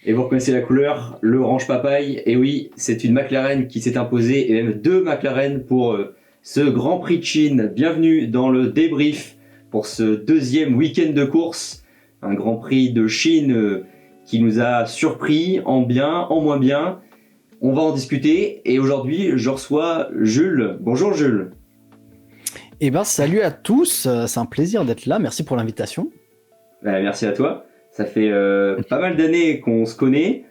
Et vous reconnaissez la couleur, le orange papaye. Et oui, c'est une McLaren qui s'est imposée, et même 2 McLaren pour ce Grand Prix de Chine. Bienvenue dans le débrief pour ce 2e week-end de course. Un Grand Prix de Chine qui nous a surpris en bien, en moins bien. On va en discuter. Et aujourd'hui, je reçois Jules. Bonjour Jules. Eh ben, salut à tous, c'est un plaisir d'être là, merci pour l'invitation. Merci à toi. Ça fait pas mal d'années qu'on se connaît.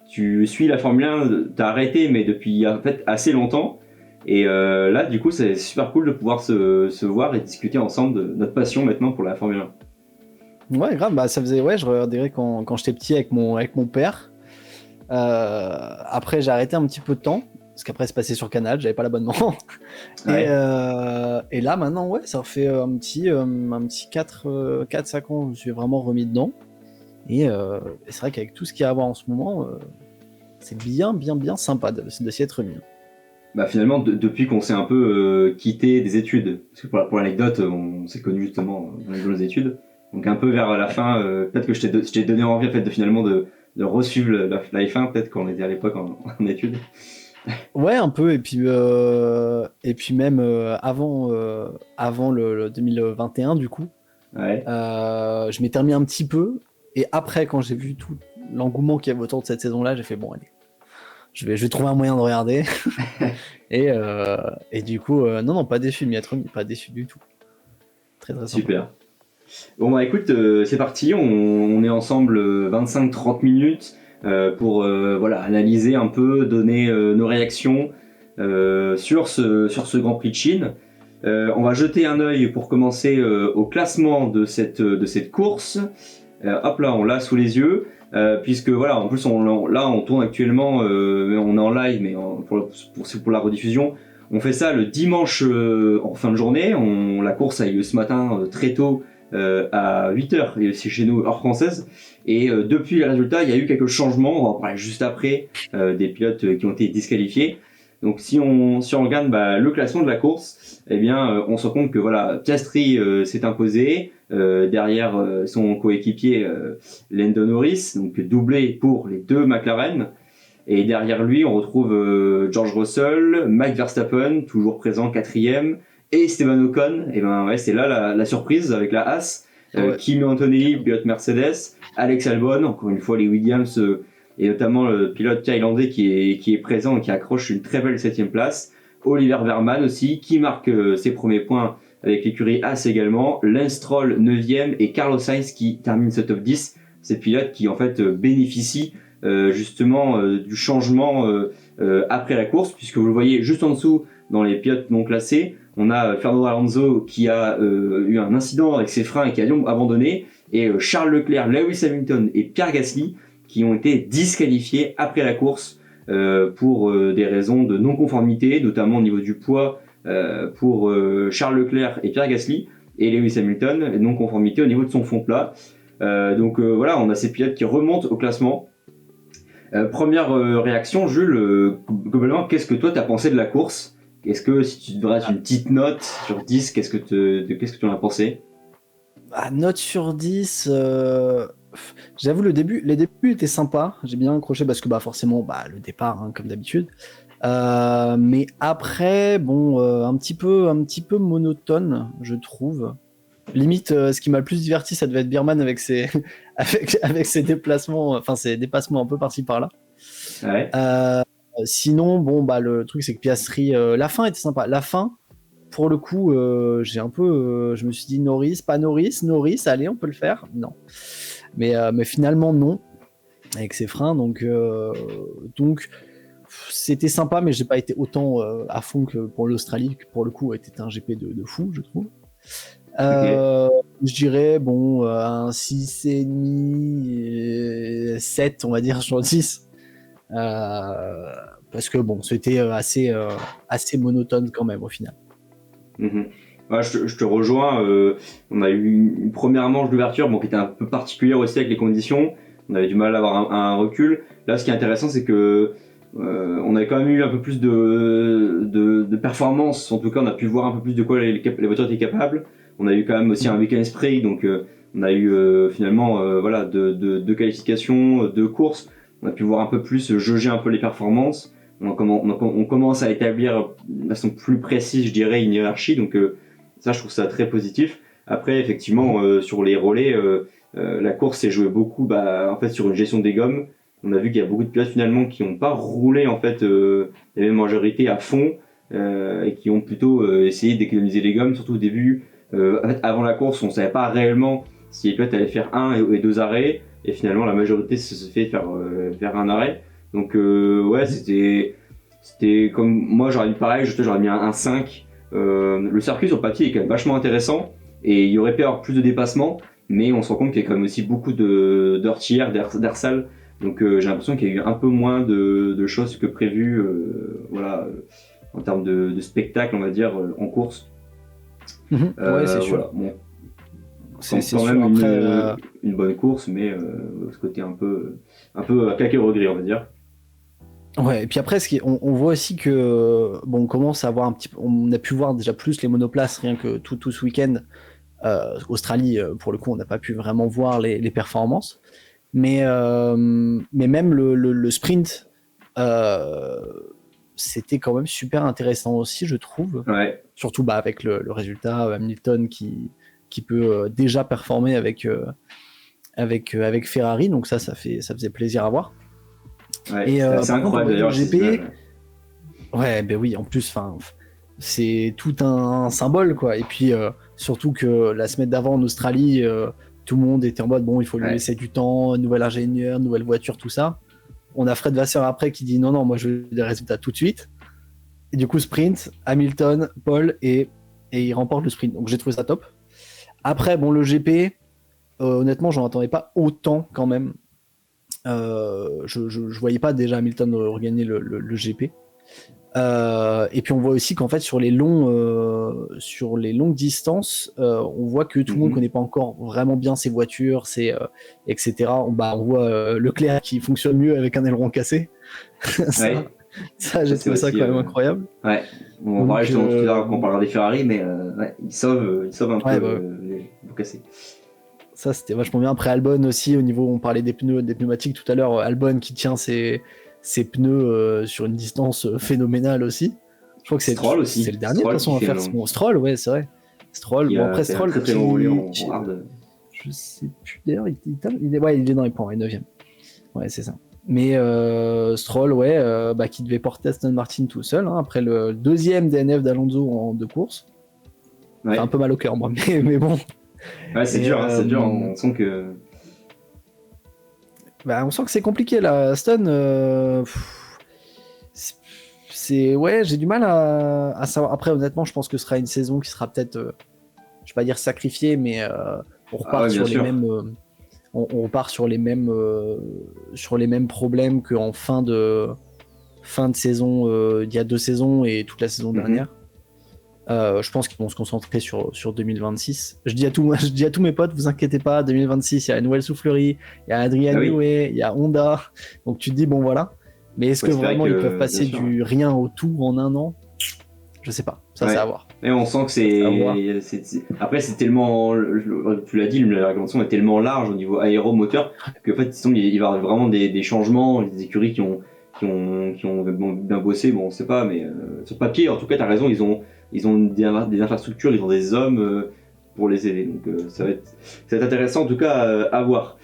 Tu suis la Formule 1, t'as arrêté, mais depuis en fait assez longtemps. Et là, du coup, c'est super cool de pouvoir se voir et discuter ensemble de notre passion maintenant pour la Formule 1. Ouais, grave, bah ça faisait, ouais, je regardais quand j'étais petit avec mon père. Après, j'ai arrêté un petit peu de temps, parce qu'après, c'est passé sur Canal, j'avais pas l'abonnement. Ouais. Et là, maintenant, ouais, ça fait un petit 4-5 ans, je me suis vraiment remis dedans. Et c'est vrai qu'avec tout ce qu'il y a à voir en ce moment, c'est bien sympa de s'y être remis. Bah finalement, depuis qu'on s'est un peu quitté des études, parce que pour l'anecdote, on s'est connus justement dans nos études, donc un peu vers la fin, peut-être que je t'ai donné envie en fait de re-suivre la F1, peut-être quand on était à l'époque en études. Ouais, un peu, et puis même avant le 2021 du coup, ouais. Je m'étais remis un petit peu, et après quand j'ai vu tout l'engouement qu'il y avait autour de cette saison-là, j'ai fait bon allez, je vais trouver un moyen de regarder. et du coup, non, pas déçu de m'y être remis, pas déçu du tout. Très sympa. Super. Bon bah écoute, c'est parti, on est ensemble 25-30 minutes pour analyser un peu, donner nos réactions sur ce Grand Prix de Chine. On va jeter un œil pour commencer au classement de cette course. Hop là, on l'a sous les yeux. Puisque voilà, en plus on tourne actuellement, on est en live, mais pour la rediffusion, on fait ça le dimanche en fin de journée. La course a eu lieu ce matin très tôt à 8h, et c'est chez nous heure française. Et depuis les résultats, il y a eu quelques changements. On va en parler juste après, des pilotes qui ont été disqualifiés. Donc si on regarde le classement de la course, eh bien on se rend compte que voilà, Piastri s'est imposé derrière son coéquipier Lando Norris, donc doublé pour les 2 McLaren. Et derrière lui, on retrouve George Russell, Max Verstappen, toujours présent 4e, et Esteban Ocon. Et ben ouais, c'est là la surprise avec la Haas, Kimi Antonelli, pilote Mercedes, Alex Albon, encore une fois les Williams. Et notamment le pilote thaïlandais qui est présent et qui accroche une très belle 7e place. Oliver Verman aussi, qui marque ses premiers points avec l'écurie Haas également. Lance Stroll 9e et Carlos Sainz qui termine ce top 10. Ces pilotes qui en fait bénéficient justement du changement après la course, puisque vous le voyez juste en dessous dans les pilotes non classés, on a Fernando Alonso qui a eu un incident avec ses freins et qui a dû abandonner, et Charles Leclerc, Lewis Hamilton et Pierre Gasly qui ont été disqualifiés après la course pour des raisons de non-conformité, notamment au niveau du poids pour Charles Leclerc et Pierre Gasly, et Lewis Hamilton, non-conformité au niveau de son fond plat. Donc voilà, on a ces pilotes qui remontent au classement. Première réaction, Jules, globalement, qu'est-ce que toi t'as pensé de la course ? Est-ce que si tu devrais une petite note sur 10, qu'est-ce que tu en as pensé ? Note sur 10... J'avoue, les débuts étaient sympas, j'ai bien accroché parce que forcément le départ comme d'habitude, mais après un petit peu monotone, je trouve. Limite, ce qui m'a le plus diverti, ça devait être Birman avec ses avec ses déplacements, enfin ses dépassements un peu par-ci par-là. Ouais. Sinon le truc c'est que Piastri, la fin était sympa. La fin, pour le coup, j'ai un peu, je me suis dit Norris, allez, on peut le faire. Non. Mais finalement non, avec ses freins, donc c'était sympa, mais j'ai pas été autant à fond que pour l'Australie, qui pour le coup était un GP de fou, je trouve. Okay. Je dirais un 6,5, 7 on va dire sur 10, parce que c'était assez monotone quand même au final. Mm-hmm. Ouais, je te rejoins. On a eu une première manche d'ouverture qui était un peu particulière aussi avec les conditions. On avait du mal à avoir un recul. Là, ce qui est intéressant, c'est que on a quand même eu un peu plus de performance. En tout cas, on a pu voir un peu plus de quoi les voitures étaient capables. On a eu quand même aussi un week-end sprint, donc On a eu finalement voilà deux qualifications, deux courses. On a pu voir un peu plus, jauger un peu les performances. On commence à établir de façon plus précise, je dirais, une hiérarchie. Donc ça, je trouve ça très positif. Après, effectivement, sur les relais, la course s'est jouée beaucoup, en fait, sur une gestion des gommes. On a vu qu'il y a beaucoup de pilotes finalement qui n'ont pas roulé en fait les mêmes majorités à fond et qui ont plutôt essayé d'économiser les gommes, surtout au début. En fait, avant la course, on savait pas réellement si les pilotes allaient faire un et deux arrêts, et finalement la majorité se fait faire un arrêt. Donc ouais, c'était comme moi j'aurais mis pareil, j'aurais mis un 5. Le circuit sur papier est quand même vachement intéressant et il y aurait pu y avoir plus de dépassements, mais on se rend compte qu'il y a quand même aussi beaucoup d'heures tiers, d'air sale. Donc j'ai l'impression qu'il y a eu un peu moins de choses que prévu, voilà, en termes de spectacle, on va dire, en course. Ouais, c'est sûr. Voilà, bon, C'est quand sûr. même Après, une bonne course, mais ce côté un peu à claquer au regret, on va dire. ouais, et puis après, on voit aussi que bon, on commence à avoir on a pu voir déjà plus les monoplaces rien que tout ce week-end. Australie, pour le coup, on n'a pas pu vraiment voir les performances, mais même le sprint, c'était quand même super intéressant aussi, je trouve. Ouais. Surtout avec le résultat Hamilton qui peut déjà performer avec Ferrari, donc ça faisait plaisir à voir. Ouais, Et c'est par contre, incroyable d'ailleurs. le GP, ouais, ben oui, en plus, c'est tout un symbole, quoi. Et puis surtout que la semaine d'avant en Australie, tout le monde était en mode bon, il faut lui laisser du temps, nouvel ingénieur, nouvelle voiture, tout ça. On a Fred Vasseur après qui dit non, moi je veux des résultats tout de suite. Et du coup, sprint, Hamilton, Paul, et il remporte le sprint. Donc j'ai trouvé ça top. Après, bon, le GP, honnêtement, j'en attendais pas autant quand même. Je voyais pas déjà Hamilton regagner le GP. Et puis on voit aussi qu'en fait sur les longues distances, on voit que tout le monde connaît pas encore vraiment bien ses voitures, etc. On voit Leclerc qui fonctionne mieux avec un aileron cassé. ça j'ai trouvé ça quand même incroyable. Ouais. On va justement tout à l'heure quand on parlera des Ferrari, mais ouais, il sauve un peu les cassés. Ça c'était vachement bien. Après Albon aussi, au niveau, on parlait des pneumatiques tout à l'heure, Albon qui tient ses pneus sur une distance phénoménale aussi. Je crois que c'est Stroll aussi. C'est le dernier de toute façon à faire. Stroll, ouais, c'est vrai. Stroll, bon après Stroll, très roulé en hard. Je sais plus d'ailleurs, il est dans les points, 9ème. Ouais, c'est ça. Mais Stroll, ouais, qui devait porter Aston Martin tout seul, hein, après le deuxième DNF d'Alonso en 2 courses. Ouais. Un peu mal au cœur, moi, mais bon. Ouais, c'est dur, c'est dur. On sent que. On sent que c'est compliqué là. Aston, ouais, j'ai du mal à savoir. Après, honnêtement, je pense que ce sera une saison qui sera peut-être, je vais pas dire sacrifiée, mais on repart sur les mêmes. On repart sur les mêmes problèmes qu'en fin de saison il y a 2 saisons et toute la saison dernière. Je pense qu'ils vont se concentrer sur 2026. Je dis à tous mes potes, vous inquiétez pas, 2026, il y a la nouvelle soufflerie, il y a Adrian Newey, il y a Honda. Donc tu te dis bon voilà. Mais est-ce que vraiment ils peuvent passer du rien au tout en un an? Je sais pas. Ça c'est à voir. Et on sent que c'est après c'est tellement, tu l'as dit, la réglementation est tellement large au niveau aéromoteur que en fait il va y avoir vraiment des changements, des écuries qui ont bien bossé, bon on sait pas, mais sur papier en tout cas t'as raison, ils ont des infrastructures, ils ont des hommes pour les aider, donc ça va être intéressant en tout cas à voir.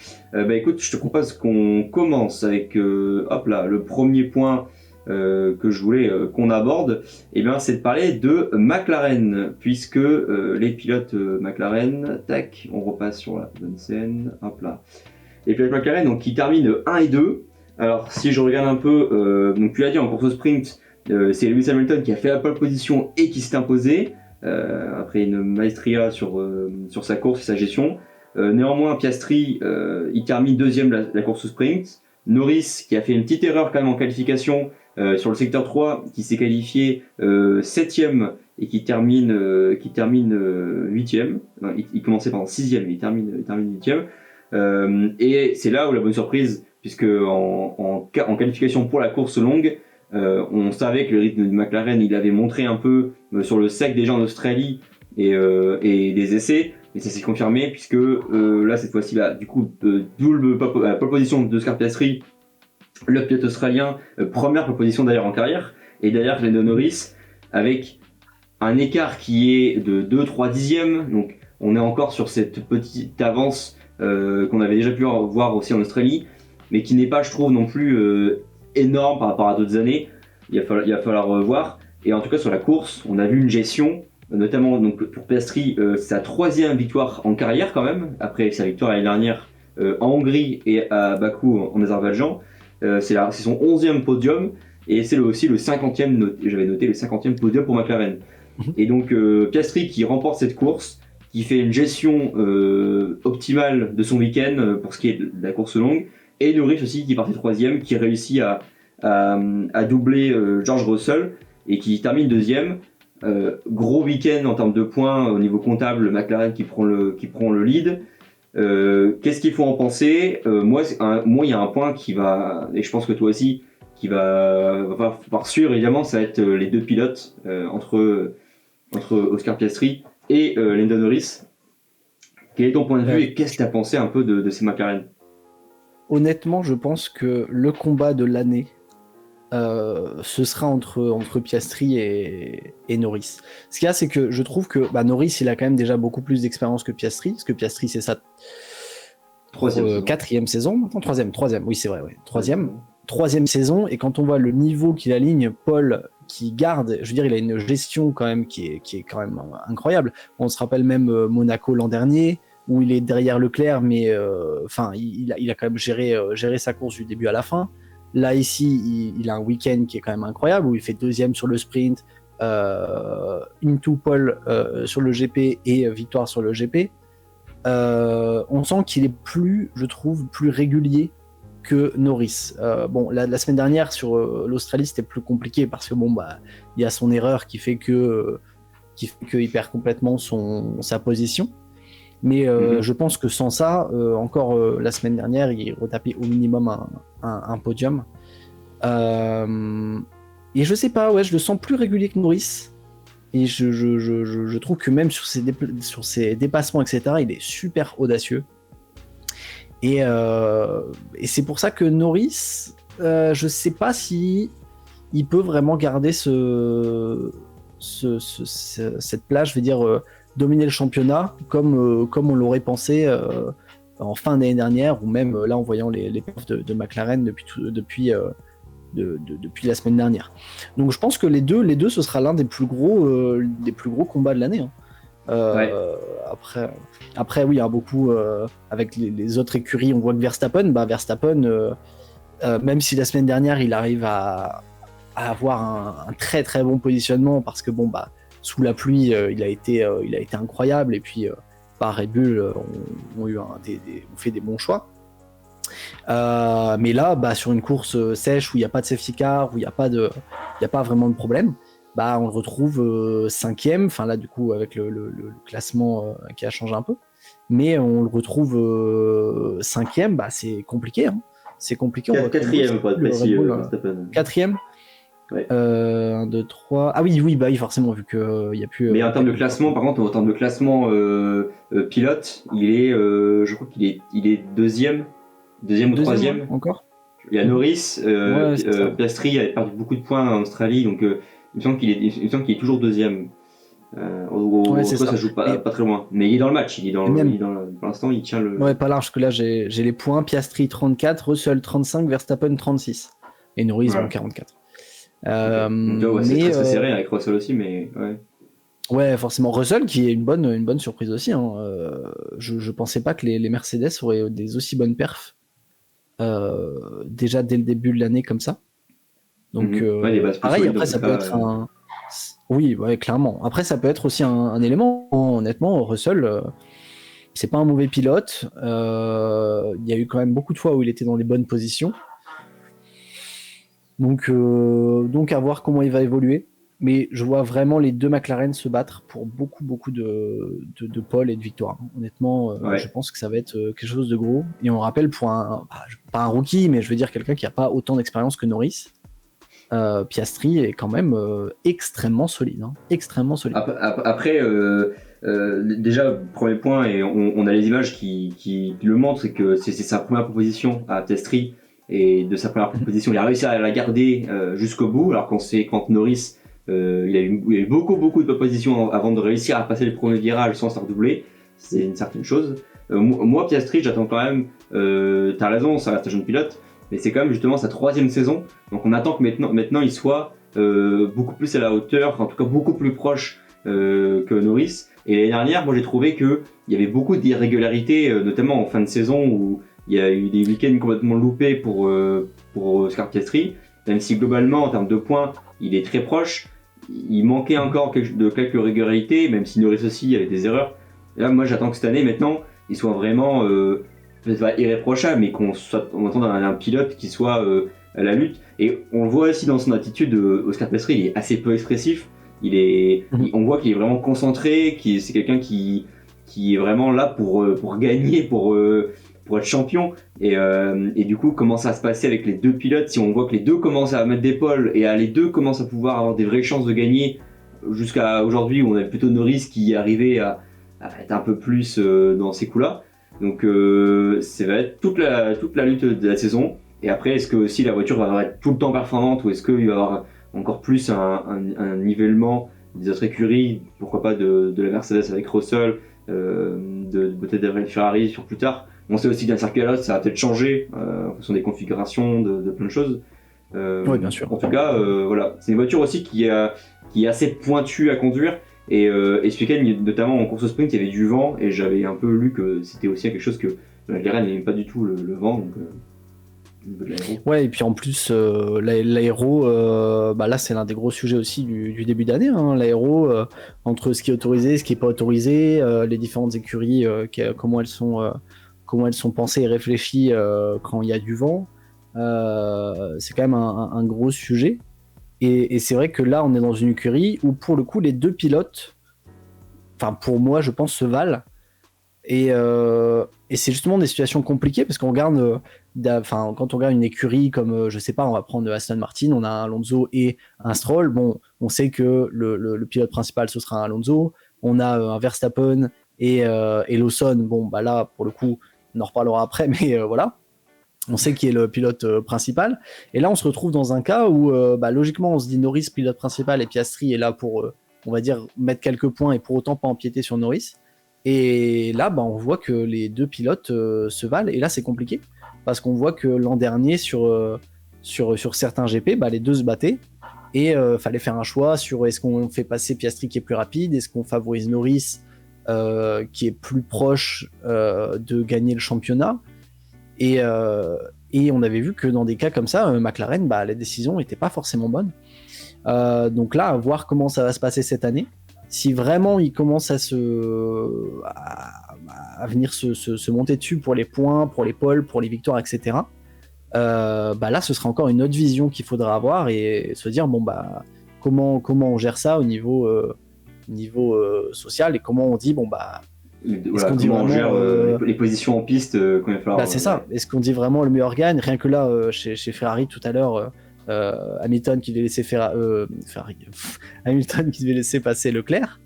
Écoute, je te propose qu'on commence avec le premier point que je voulais qu'on aborde, c'est de parler de McLaren, puisque les pilotes McLaren, tac, on repasse sur la bonne scène, les pilotes McLaren donc, qui terminent 1 et 2. Alors si je regarde un peu, donc tu l'as dit en course au sprint, c'est Lewis Hamilton qui a fait la pole position et qui s'est imposé après une maestria sur sa course et sa gestion. Néanmoins Piastri il termine 2ème la course au sprint. Norris qui a fait une petite erreur quand même en qualification sur le secteur 3, qui s'est qualifié 7ème et qui termine 8ème. Il commençait par 6ème et il termine 8ème. Et c'est là où la bonne surprise, puisque en qualification pour la course longue, on savait que le rythme de McLaren il avait montré un peu sur le sec déjà en Australie et des essais. mais ça s'est confirmé puisque là cette fois-ci, du coup, double pole position d'Oscar Piastri, le pilote australien, première pole position d'ailleurs en carrière, et derrière Lando Norris avec un écart qui est de 2-3 dixièmes, donc on est encore sur cette petite avance qu'on avait déjà pu voir aussi en Australie, mais qui n'est pas, je trouve, non plus énorme par rapport à d'autres années. Il va falloir voir. Et en tout cas, sur la course, on a vu une gestion, notamment donc, pour Piastri, sa 3e victoire en carrière quand même, après sa victoire l'année dernière en Hongrie et à Bakou en Azerbaïdjan. C'est son 11e podium, et c'est aussi le 50e, j'avais noté le 50e podium pour McLaren. Et donc Piastri qui remporte cette course, qui fait une gestion optimale de son week-end pour ce qui est de la course longue, et Norris aussi qui partait 3e, qui réussit à doubler George Russell et qui termine 2e. Gros week-end en termes de points au niveau comptable, McLaren qui prend le lead. Qu'est-ce qu'il faut en penser? Moi, il y a un point qui va, et je pense que toi aussi, qui va par sûr évidemment, ça va être les deux pilotes entre Oscar Piastri et Lando Norris. Quel est ton point de vue et qu'est-ce que tu as pensé un peu de ces McLaren? Honnêtement, je pense que le combat de l'année, ce sera entre Piastri et Norris. Ce qu'il y a, c'est que je trouve que Norris, il a quand même déjà beaucoup plus d'expérience que Piastri, parce que Piastri, c'est sa 4e saison, maintenant 3e, oui c'est vrai, ouais. 3e saison, et quand on voit le niveau qu'il aligne, Paul qui garde, je veux dire, il a une gestion quand même qui est quand même incroyable. On se rappelle même Monaco l'an dernier, où il est derrière Leclerc, mais il a quand même géré sa course du début à la fin. Là ici, il a un week-end qui est quand même incroyable, où il fait 2e sur le sprint, into pole sur le GP et victoire sur le GP. On sent qu'il est je trouve, plus régulier que Norris. La semaine dernière sur l'Australie, c'était plus compliqué parce que il y a son erreur qui fait qu'il perd complètement sa position. Mais je pense que sans ça, encore la semaine dernière, il retapait au minimum un podium. Et je sais pas, je le sens plus régulier que Norris. Et je trouve que même sur ses dépassements, etc., il est super audacieux. Et c'est pour ça que Norris, je sais pas si il peut vraiment garder cette place, je vais dire, dominer le championnat comme on l'aurait pensé en fin d'année dernière, ou même là en voyant les perfs de McLaren depuis la semaine dernière. Donc je pense que les deux ce sera l'un des plus gros combats de l'année. Après oui, il y a beaucoup avec les autres écuries, on voit que Verstappen, même si la semaine dernière il arrive à avoir un très très bon positionnement, parce que sous la pluie il a été incroyable, et puis Red Bull ont fait des bons choix. Mais là, sur une course sèche où il n'y a pas de safety car, où il n'y a pas vraiment de problème, on le retrouve 5e. Enfin là, du coup, avec le classement qui a changé un peu, mais on le retrouve 5e. C'est compliqué. Hein. C'est compliqué. 4e, pour être précis. 4e. Ouais. 1, 2, 3. Ah oui, forcément, vu qu'il n'y a plus. Mais en termes de classement, par contre, en termes de classement pilote, il est, je crois qu'il est 2e ou 3e. Encore. Il y a Norris, Piastri a perdu beaucoup de points en Australie, donc il me semble qu'il est toujours 2e. Ça joue pas très loin, mais il est dans le match, pour l'instant il tient le. Ouais, pas large, parce que là j'ai les points. Piastri 34, Russell 35, Verstappen 36 et Norris 44. Donc, c'est très serré avec Russell aussi, mais ouais. Ouais, forcément. Russell qui est une bonne surprise aussi. Hein. Je pensais pas que les Mercedes auraient des aussi bonnes perfs déjà dès le début de l'année comme ça. Donc pareil, après ça peut être un. Oui, clairement. Après ça peut être aussi un élément. Honnêtement, Russell, c'est pas un mauvais pilote. Il y a eu quand même beaucoup de fois où il était dans les bonnes positions. Donc à voir comment il va évoluer. Mais je vois vraiment les deux McLaren se battre pour beaucoup de pole et de victoire. Honnêtement, je pense que ça va être quelque chose de gros. Et on rappelle pour pas un rookie, mais je veux dire quelqu'un qui n'a pas autant d'expérience que Norris, Piastri est quand même extrêmement solide. Hein, extrêmement solide. Après, déjà, premier point, et on a les images qui le montrent, c'est que c'est sa première proposition à Piastri, et de sa première proposition, il a réussi à la garder jusqu'au bout, alors quand Norris, il a eu beaucoup de propositions avant de réussir à passer le premier virage sans se faire doubler, c'est une certaine chose. Moi, Piastri, j'attends quand même, t'as raison, ça reste un jeune pilote, mais c'est quand même justement sa 3e saison, donc on attend que maintenant il soit beaucoup plus à la hauteur, en tout cas beaucoup plus proche que Norris. Et l'année dernière, moi j'ai trouvé qu'il y avait beaucoup d'irrégularités, notamment en fin de saison où il y a eu des week-ends complètement loupés pour Oscar Piastri, même si globalement en termes de points il est très proche, il manquait encore quelques régularités, même si Norris aussi avait des erreurs. Et là, moi j'attends que cette année maintenant il soit vraiment pas irréprochable, mais qu'on attende un pilote qui soit à la lutte. Et on le voit aussi dans son attitude, Oscar Piastri, il est assez peu expressif. On voit qu'il est vraiment concentré, c'est quelqu'un qui est vraiment là pour gagner, pour être champion. Et du coup, comment ça va se passer avec les deux pilotes, si on voit que les deux commencent à mettre d'épaule et les deux commencent à pouvoir avoir des vraies chances de gagner, jusqu'à aujourd'hui où on a plutôt Norris qui arrivait à être un peu plus dans ces coups-là. Donc ça va être toute la lutte de la saison. Et après, est-ce que aussi la voiture va être tout le temps performante, ou est-ce qu'il va y avoir encore plus un nivellement des autres écuries, pourquoi pas de la Mercedes avec Russell, peut-être de Ferrari sur plus tard. On sait aussi d'un circuit à l'autre, ça va peut-être changer en fonction des configurations, de plein de choses. Oui, bien sûr. En tout cas, voilà, c'est une voiture aussi qui est assez pointue à conduire. Et ce week-end, notamment en course au sprint, il y avait du vent, et j'avais un peu lu que c'était aussi quelque chose que la McLaren n'aimait pas du tout, le vent. Donc, ouais, et puis en plus, l'aéro, là c'est l'un des gros sujets aussi du début d'année, hein, l'aéro, entre ce qui est autorisé, ce qui est pas autorisé, les différentes écuries, comment elles sont pensées et réfléchies quand il y a du vent, c'est quand même un gros sujet. Et c'est vrai que là on est dans une écurie où pour le coup les deux pilotes, enfin pour moi je pense, se valent. Et c'est justement des situations compliquées parce qu'on regarde, quand on regarde une écurie comme, je sais pas, on va prendre Aston Martin, on a un Alonso et un Stroll. Bon, on sait que le pilote principal ce sera un Alonso. On a un Verstappen et Lawson. Bon, bah là pour le coup, on en reparlera après, mais voilà. On sait qui est le pilote principal. Et là, on se retrouve dans un cas où, logiquement, on se dit Norris pilote principal et Piastri est là pour, on va dire, mettre quelques points et pour autant pas empiéter sur Norris. Et là, on voit que les deux pilotes se valent. Et là, c'est compliqué parce qu'on voit que l'an dernier, sur certains GP, les deux se battaient. Et fallait faire un choix sur est-ce qu'on fait passer Piastri qui est plus rapide, est-ce qu'on favorise Norris qui est plus proche de gagner le championnat. Et on avait vu que dans des cas comme ça, McLaren, les décisions n'étaient pas forcément bonnes. Donc là, à voir comment ça va se passer cette année. Si vraiment il commence à venir se monter dessus pour les points, pour les poles, pour les victoires, etc. Là, ce sera encore une autre vision qu'il faudra avoir et se dire comment on gère ça au niveau social et comment on dit est-ce qu'on dit comment vraiment, on gère les positions en piste quand il va falloir. C'est ça. Est-ce qu'on dit vraiment le meilleur gagne? Rien que là, chez Ferrari tout à l'heure, Hamilton qui devait laisser Hamilton qui devait laisser passer Leclerc.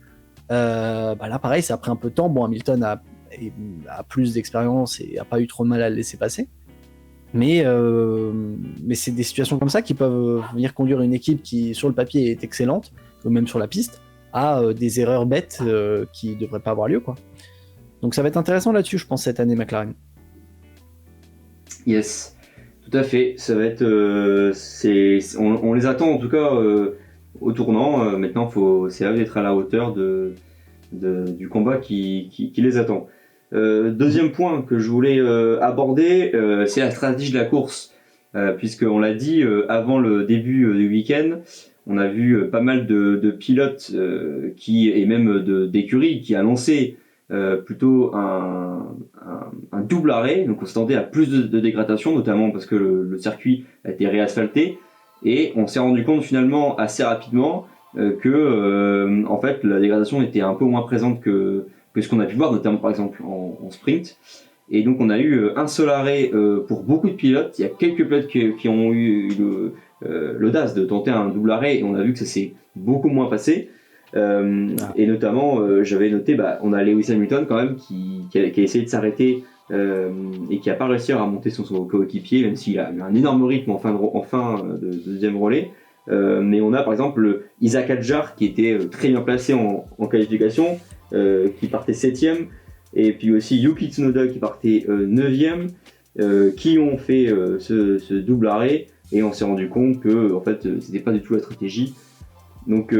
Là, pareil, ça a pris un peu de temps. Bon, Hamilton a plus d'expérience et a pas eu trop de mal à le laisser passer. Mais c'est des situations comme ça qui peuvent venir conduire une équipe qui, sur le papier, est excellente, ou même sur la piste, à des erreurs bêtes qui devraient pas avoir lieu, quoi. Donc ça va être intéressant là-dessus, je pense, cette année McLaren. Yes, tout à fait. Ça va être, on les attend en tout cas au tournant. Maintenant, c'est à eux d'être à la hauteur du combat qui les attend. Deuxième point que je voulais aborder, c'est la stratégie de la course, puisqu'on l'a dit avant le début du week-end. On a vu pas mal de pilotes et même d'écuries qui annonçaient plutôt un double arrêt. Donc on s'attendait à plus de dégradation, notamment parce que le circuit a été réasphalté. Et on s'est rendu compte finalement assez rapidement que en fait la dégradation était un peu moins présente que ce qu'on a pu voir, notamment par exemple en sprint. Et donc on a eu un seul arrêt pour beaucoup de pilotes. Il y a quelques pilotes qui ont eu l'audace de tenter un double arrêt et on a vu que ça s'est beaucoup moins passé. Et notamment, j'avais noté, on a Lewis Hamilton quand même qui a essayé de s'arrêter et qui n'a pas réussi à remonter son coéquipier, même s'il a eu un énorme rythme en fin de deuxième relais. Mais on a par exemple Isaac Hadjar qui était très bien placé en qualification, qui partait 7ème, et puis aussi Yuki Tsunoda qui partait 9ème, qui ont fait ce double arrêt, et on s'est rendu compte que en fait c'était pas du tout la stratégie. Donc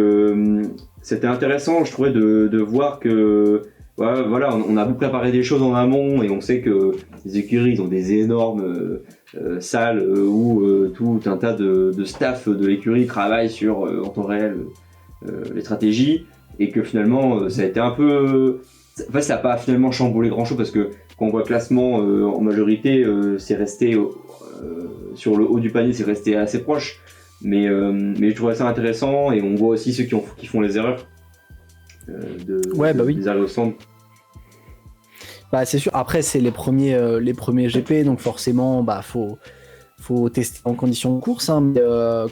c'était intéressant, je trouvais, de voir que voilà, on a beaucoup préparé des choses en amont, et on sait que les écuries ils ont des énormes salles où tout un tas de staff de l'écurie travaille sur en temps réel les stratégies, et que finalement ça a été un peu... En fait, ça n'a pas finalement chamboulé grand chose, parce que quand on voit le classement en majorité, c'est resté sur le haut du panier, c'est resté assez proche. Mais je trouvais ça intéressant, et on voit aussi ceux qui font les erreurs oui. des arrêts au centre. Bah, c'est sûr. Après, c'est les premiers GP, donc forcément, faut tester en conditions de course. Hein, mais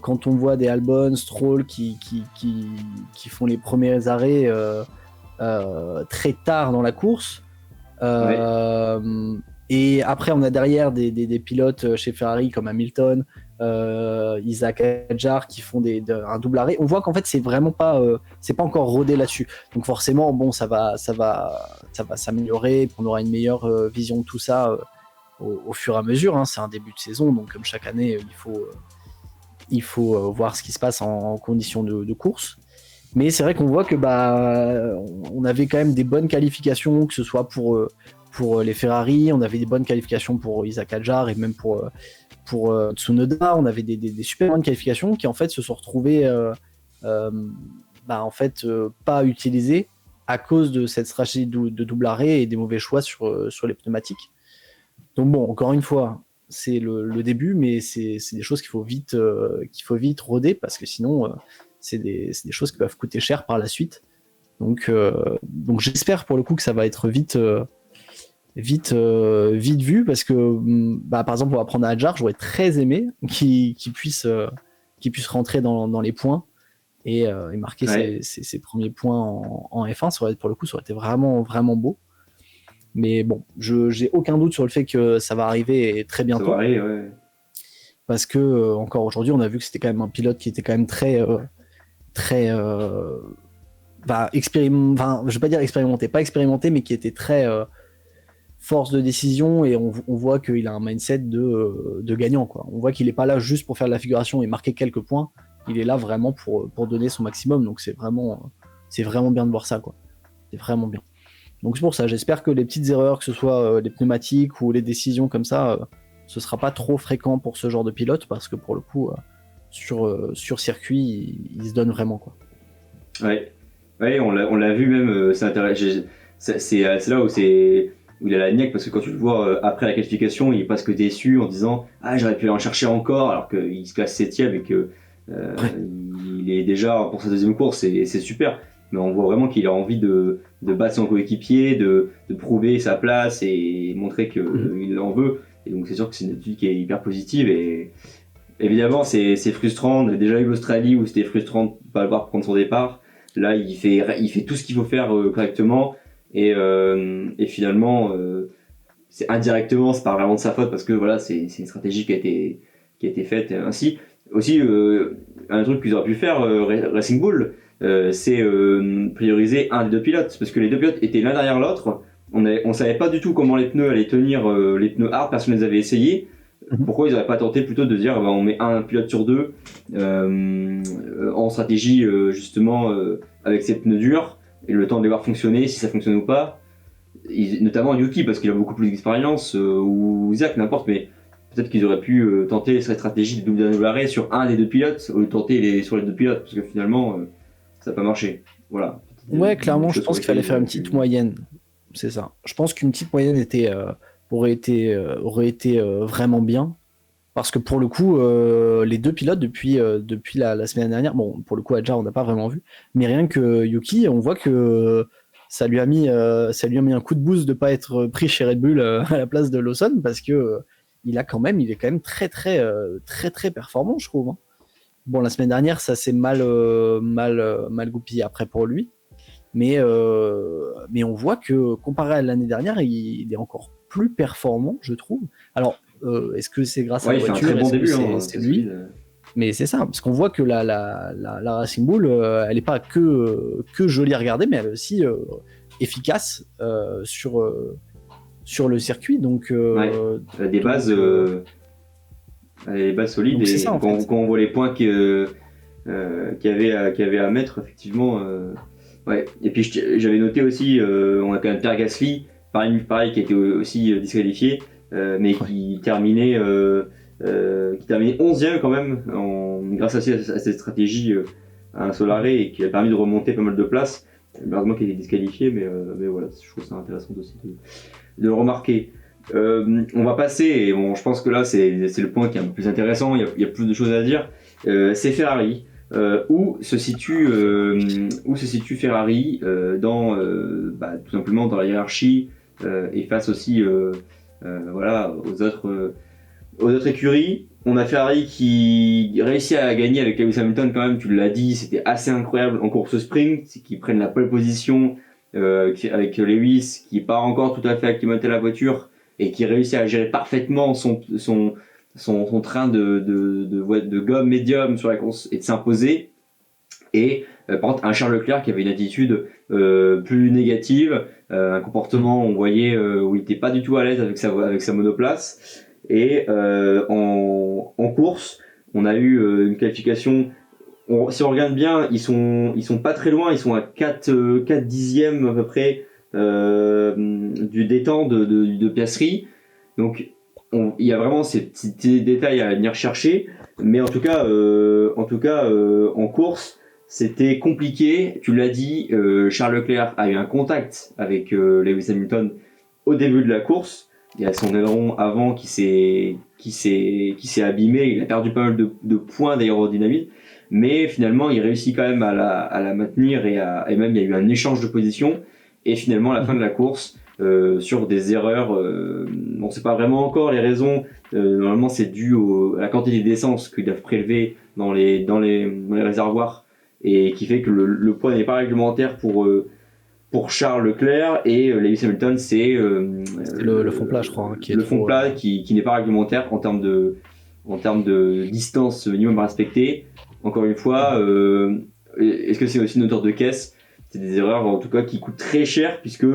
quand on voit des Albon, Stroll qui font les premiers arrêts très tard dans la course, et après on a derrière des pilotes chez Ferrari comme Hamilton, Isaac Hadjar qui font un double arrêt. On voit qu'en fait c'est vraiment pas encore rodé là-dessus. Donc forcément ça va s'améliorer. On aura une meilleure vision de tout ça au fur et à mesure. Hein. C'est un début de saison, donc comme chaque année il faut voir ce qui se passe en conditions de course. Mais c'est vrai qu'on voit que on avait quand même des bonnes qualifications, que ce soit pour les Ferrari, on avait des bonnes qualifications pour Isaac Hadjar, et même pour Tsunoda, on avait des super bonnes qualifications qui en fait se sont retrouvées pas utilisées à cause de cette stratégie de double arrêt et des mauvais choix sur les pneumatiques. Donc bon, encore une fois, c'est le début, mais c'est des choses qu'il faut vite roder, parce que sinon c'est des choses qui peuvent coûter cher par la suite. Donc j'espère pour le coup que ça va être vite vu, parce que par exemple on va prendre Hadjar, j'aurais très aimé qu'il puisse rentrer dans les points et marquer ses premiers points en F1. Ça aurait été vraiment vraiment beau. Mais bon, j'ai aucun doute sur le fait que ça va arriver très bientôt. Ça va arriver, ouais. Parce que encore aujourd'hui on a vu que c'était quand même un pilote qui était quand même très je vais pas dire expérimenté, pas expérimenté, mais qui était très force de décision, et on voit qu'il a un mindset de gagnant, quoi. On voit qu'il est pas là juste pour faire de la figuration et marquer quelques points, il est là vraiment pour donner son maximum, donc c'est vraiment bien de voir ça, quoi. C'est vraiment bien. Donc c'est pour ça, j'espère que les petites erreurs, que ce soit les pneumatiques ou les décisions comme ça, ce sera pas trop fréquent pour ce genre de pilote, parce que pour le coup sur circuit, il se donne vraiment, quoi. Ouais, on l'a vu même, c'est intéressant. C'est là où il a la niaque, parce que quand tu le vois après la qualification, il est presque déçu en disant « Ah, j'aurais pu en chercher encore », alors qu'il se classe 7ème et que il est déjà pour sa deuxième course, et c'est super. Mais on voit vraiment qu'il a envie de battre son coéquipier, de prouver sa place et montrer qu'il en veut. Et donc c'est sûr que c'est une attitude qui est hyper positive, et évidemment c'est frustrant. On a déjà eu l'Australie où c'était frustrant de pas le voir prendre son départ. Là il fait tout ce qu'il faut faire correctement, et finalement c'est indirectement, c'est pas vraiment de sa faute, parce que voilà, c'est une stratégie qui a été faite ainsi. Aussi un truc qu'ils auraient pu faire Racing Bull, c'est prioriser un des deux pilotes, parce que les deux pilotes étaient l'un derrière l'autre. On savait pas du tout comment les pneus allaient tenir, les pneus hard, personne ne les avait essayés. Pourquoi ils n'auraient pas tenté plutôt de dire on met un pilote sur deux en stratégie justement avec ces pneus durs, et le temps de les voir fonctionner, si ça fonctionne ou pas. Notamment Yuki, parce qu'il a beaucoup plus d'expérience, ou Isaac, n'importe, mais peut-être qu'ils auraient pu tenter cette stratégie de double arrêt sur un des deux pilotes au lieu de tenter sur les deux pilotes, parce que finalement ça n'a pas marché. Voilà. Ouais, clairement, je pense qu'il fallait faire une petite moyenne. C'est ça. Je pense qu'une petite moyenne aurait été vraiment bien. Parce que pour le coup, les deux pilotes depuis la semaine dernière, bon, pour le coup, Hadjar, on n'a pas vraiment vu, mais rien que Yuki, on voit que ça lui a mis un coup de boost de pas être pris chez Red Bull à la place de Lawson, parce que il est quand même très très très très performant, je trouve. Hein. Bon, la semaine dernière, ça s'est mal goupillé après pour lui. Mais on voit que comparé à l'année dernière, il est encore plus performant, je trouve. Alors, est-ce que c'est grâce à la voiture? Il fait un très bon début, c'est lui? Mais c'est ça, parce qu'on voit que la Racing Bull, elle n'est pas que jolie à regarder, mais elle est aussi efficace sur le circuit. Donc, elle a des bases, solides. Et ça, quand on voit les points qu'il y avait à mettre, effectivement. Ouais. Et puis j'avais noté aussi, on a quand même Pierre Gasly, pareil qui a été aussi disqualifié, mais qui terminait 11e quand même, grâce à cette stratégie à un Solaré, et qui a permis de remonter pas mal de places. Malheureusement qu'il a été disqualifié, mais voilà, je trouve ça intéressant aussi de le remarquer. On va passer, et bon, je pense que là c'est le point qui est un peu plus intéressant, il y a plus de choses à dire. C'est Ferrari. Où se situe Ferrari tout simplement dans la hiérarchie et face aussi aux autres écuries. On a Ferrari qui réussit à gagner avec Lewis Hamilton quand même, tu l'as dit, c'était assez incroyable en course sprint, qui prennent la pole position avec Lewis qui n'est pas encore tout à fait acclimaté à la voiture et qui réussit à gérer parfaitement son train de gomme médium sur la course et de s'imposer. Et par contre un Charles Leclerc qui avait une attitude plus négative, un comportement on voyait où il n'était pas du tout à l'aise avec sa monoplace. Et en course on a eu une qualification, si on regarde bien ils sont pas très loin, ils sont à 4 dixièmes à peu près du détente de Piastri. Donc il y a vraiment ces petits détails à venir chercher, mais en tout cas en course c'était compliqué. Tu l'as dit, Charles Leclerc a eu un contact avec Lewis Hamilton au début de la course. Il y a son aileron avant qui s'est abîmé, il a perdu pas mal de points d'aérodynamisme, mais finalement il réussit quand même à la maintenir, et même il y a eu un échange de position, et finalement à la fin de la course sur des erreurs, on ne sait pas vraiment encore les raisons, normalement c'est dû à la quantité d'essence qu'ils doivent prélever dans les réservoirs, et qui fait que le poids n'est pas réglementaire pour Charles Leclerc, et Lewis Hamilton c'est le fond plat, je crois, qui est le fond plat qui n'est pas réglementaire en termes de distance minimum à respecter. Encore une fois, est-ce que c'est aussi une hauteur de caisse? C'est des erreurs en tout cas qui coûtent très cher, puisque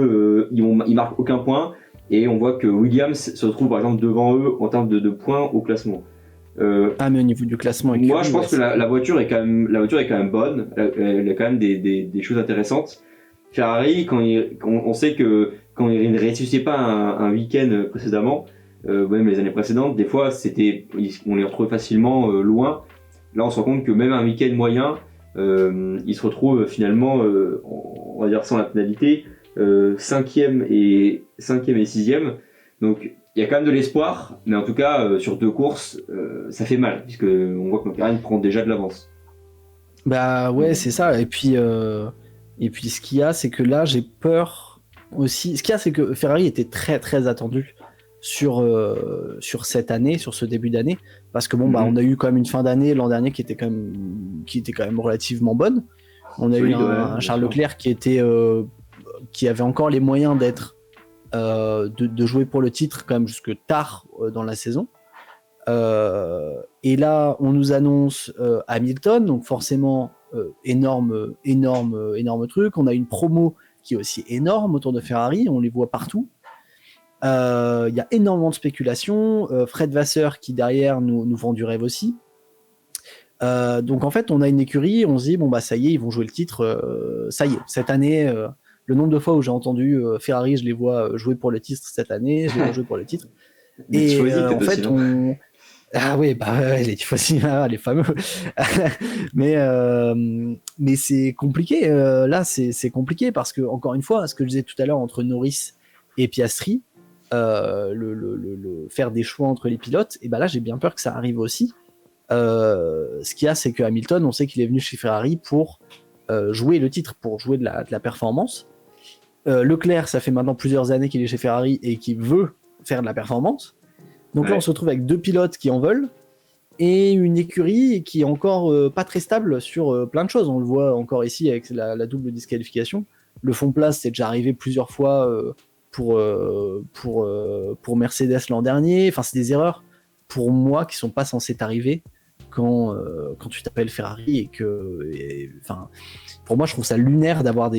ils marquent aucun point, et on voit que Williams se retrouve par exemple devant eux en termes de points au classement. Mais au niveau du classement, moi je pense que la voiture est quand même bonne, elle a quand même des choses intéressantes. Ferrari, on sait que quand ils ne réussissaient pas un week-end précédemment, même les années précédentes, des fois on les retrouvait facilement loin. Là on se rend compte que même un week-end moyen, ils se retrouvent finalement, on va dire sans la pénalité, 5e et 6e. Donc il y a quand même de l'espoir, mais en tout cas sur 2 courses, ça fait mal, puisque on voit que McLaren prend déjà de l'avance. Bah ouais, c'est ça. Et puis ce qu'il y a, c'est que là, j'ai peur aussi. Ce qu'il y a, c'est que Ferrari était très très attendu sur cette année, sur ce début d'année, parce que on a eu quand même une fin d'année l'an dernier qui était quand même relativement bonne. On a eu un Charles Leclerc qui avait encore les moyens d'être de jouer pour le titre quand même jusque tard dans la saison. Et là, on nous annonce Hamilton, donc forcément énorme truc. On a une promo qui est aussi énorme autour de Ferrari, on les voit partout. Il y a énormément de spéculations. Fred Vasseur qui derrière nous vend du rêve aussi. Donc en fait, on a une écurie, on se dit ça y est, ils vont jouer le titre. Ça y est, cette année, le nombre de fois où j'ai entendu Ferrari, je les vois jouer pour le titre cette année, je les vois jouer pour le titre. Et en fait, ah oui, les tifosi, les fameux. mais c'est compliqué. Là, c'est compliqué parce que, encore une fois, ce que je disais tout à l'heure entre Norris et Piastri, le faire des choix entre les pilotes, et là, j'ai bien peur que ça arrive aussi. Ce qu'il y a, c'est que Hamilton, on sait qu'il est venu chez Ferrari pour jouer le titre, pour jouer de la performance. Leclerc, ça fait maintenant plusieurs années qu'il est chez Ferrari et qu'il veut faire de la performance. Donc là, on se retrouve avec 2 pilotes qui en veulent. et une écurie qui est encore pas très stable sur plein de choses. On le voit encore ici avec la double disqualification. Le fond place, c'est déjà arrivé plusieurs fois pour Mercedes l'an dernier. Enfin, c'est des erreurs pour moi qui sont pas censées t'arriver quand tu t'appelles Ferrari enfin, pour moi, je trouve ça lunaire d'avoir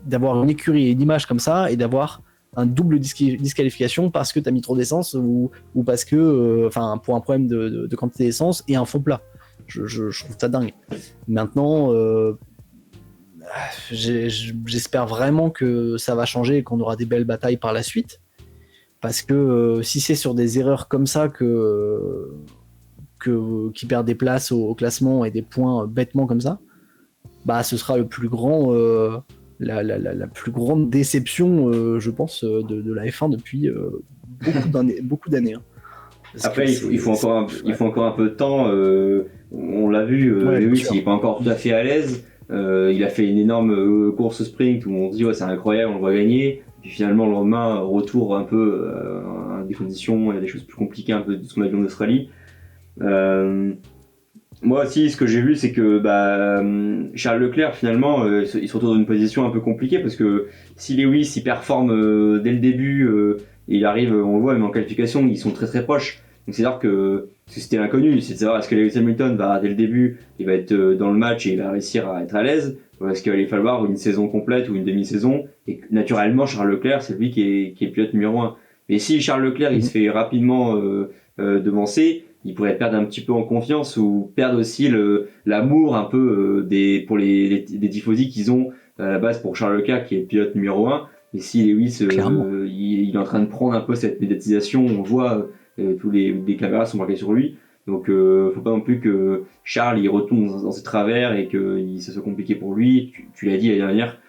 d'avoir une écurie et une image comme ça et d'avoir un double disqualification parce que tu as mis trop d'essence ou parce que pour un problème de quantité d'essence et un fond plat. Je trouve ça dingue. Maintenant, j'espère vraiment que ça va changer et qu'on aura des belles batailles par la suite. Parce que si c'est sur des erreurs comme ça qui perdent des places au classement et des points bêtement comme ça, bah ce sera le plus grand, la plus grande déception, je pense, de la F1 depuis beaucoup d'années. Hein. Après, il faut encore un peu de temps. On l'a vu, Lewis, il n'est pas encore tout à fait à l'aise. Il a fait une énorme course sprint où on se dit ouais, c'est incroyable, on le voit gagner. Puis finalement, le lendemain, retour un peu à des conditions, il y a des choses plus compliquées un peu de ce qu'on a vu en Australie. Moi aussi, ce que j'ai vu, c'est que Charles Leclerc, finalement, il se retrouve dans une position un peu compliquée parce que si Lewis il performe dès le début, il arrive, on le voit même en qualification, ils sont très très proches. Donc c'est-à-dire que c'était l'inconnu, c'est de savoir est-ce que Lewis Hamilton dès le début, il va être dans le match et il va réussir à être à l'aise, ou est-ce qu'il va falloir une saison complète ou une demi-saison. Et naturellement, Charles Leclerc, c'est lui qui est le pilote numéro 1. Mais si Charles Leclerc il se fait rapidement devancer, il pourrait perdre un petit peu en confiance ou perdre aussi l'amour un peu pour des tifosi qu'ils ont à la base pour Charles Leclerc qui est le pilote numéro 1. Et si Lewis il est en train de prendre un peu cette médiatisation, on voit tous les caméras sont braquées sur lui. Donc faut pas non plus que Charles il retombe dans ses travers et que ça soit compliqué pour lui. Tu l'as dit l'année dernière,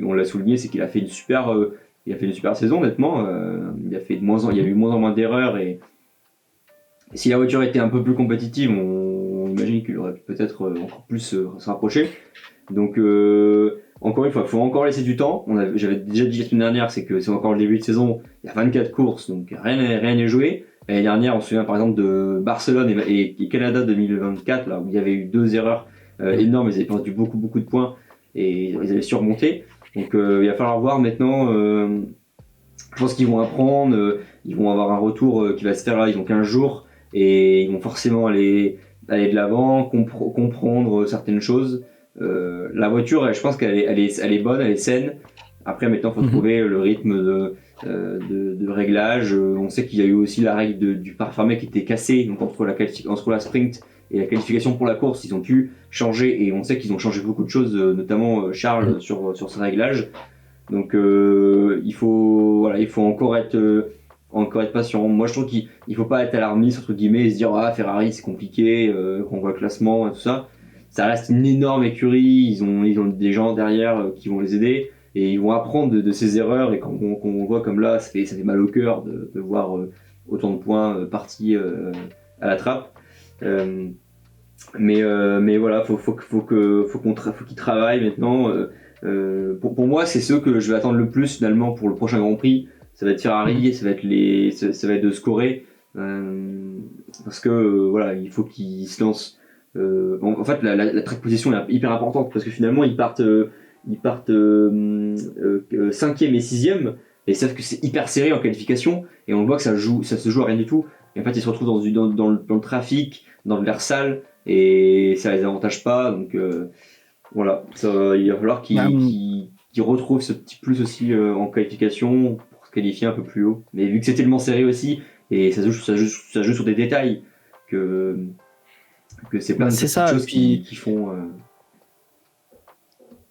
on l'a souligné, c'est qu'il a fait une super saison honnêtement. Il y a eu moins en moins d'erreurs et si la voiture était un peu plus compétitive, on imagine qu'il aurait peut-être encore plus se rapprocher. Donc encore une fois, il faut encore laisser du temps. J'avais déjà dit la semaine dernière, c'est que c'est encore le début de saison. Il y a 24 courses, donc rien n'est joué. L'année dernière, on se souvient par exemple de Barcelone et Canada 2024, là où il y avait eu 2 erreurs énormes. Ils avaient perdu beaucoup de points et ils avaient surmonté. Donc il va falloir voir maintenant. Je pense qu'ils vont apprendre. Ils vont avoir un retour qui va se faire là. Ils ont 15 jours. Et ils vont forcément aller de l'avant, comprendre certaines choses. La voiture, je pense qu'elle est bonne, elle est saine. Après, maintenant, il faut trouver le rythme de réglage. On sait qu'il y a eu aussi la règle du pare fermé qui était cassée, donc entre la sprint et la qualification pour la course, ils ont pu changer et on sait qu'ils ont changé beaucoup de choses, notamment Charles sur ce réglage. Donc il faut encore être patient. Moi je trouve qu'il faut pas être alarmiste entre guillemets et se dire Ferrari c'est compliqué, qu'on voit le classement et tout ça. Ça reste une énorme écurie, ils ont des gens derrière qui vont les aider et ils vont apprendre de ces erreurs et quand on voit comme là ça fait mal au cœur de voir autant de points partis à la trappe. Mais voilà, faut qu'ils travaillent maintenant. Pour moi, c'est ceux que je vais attendre le plus finalement pour le prochain Grand Prix. Ça va être Ferrari, ça va être de scorer parce que voilà, il faut qu'ils se lancent. En fait, la track position est hyper importante parce que finalement ils partent 5e et 6e et savent que c'est hyper serré en qualification et on voit que ça se joue à rien du tout. Et en fait, ils se retrouvent dans le trafic, dans l'air sale et ça les avantage pas. Donc voilà, il va falloir qu'ils retrouvent ce petit plus aussi en qualification pour se qualifier un peu plus haut. Mais vu que c'est tellement serré aussi et ça joue sur des détails que c'est plein de choses qui font.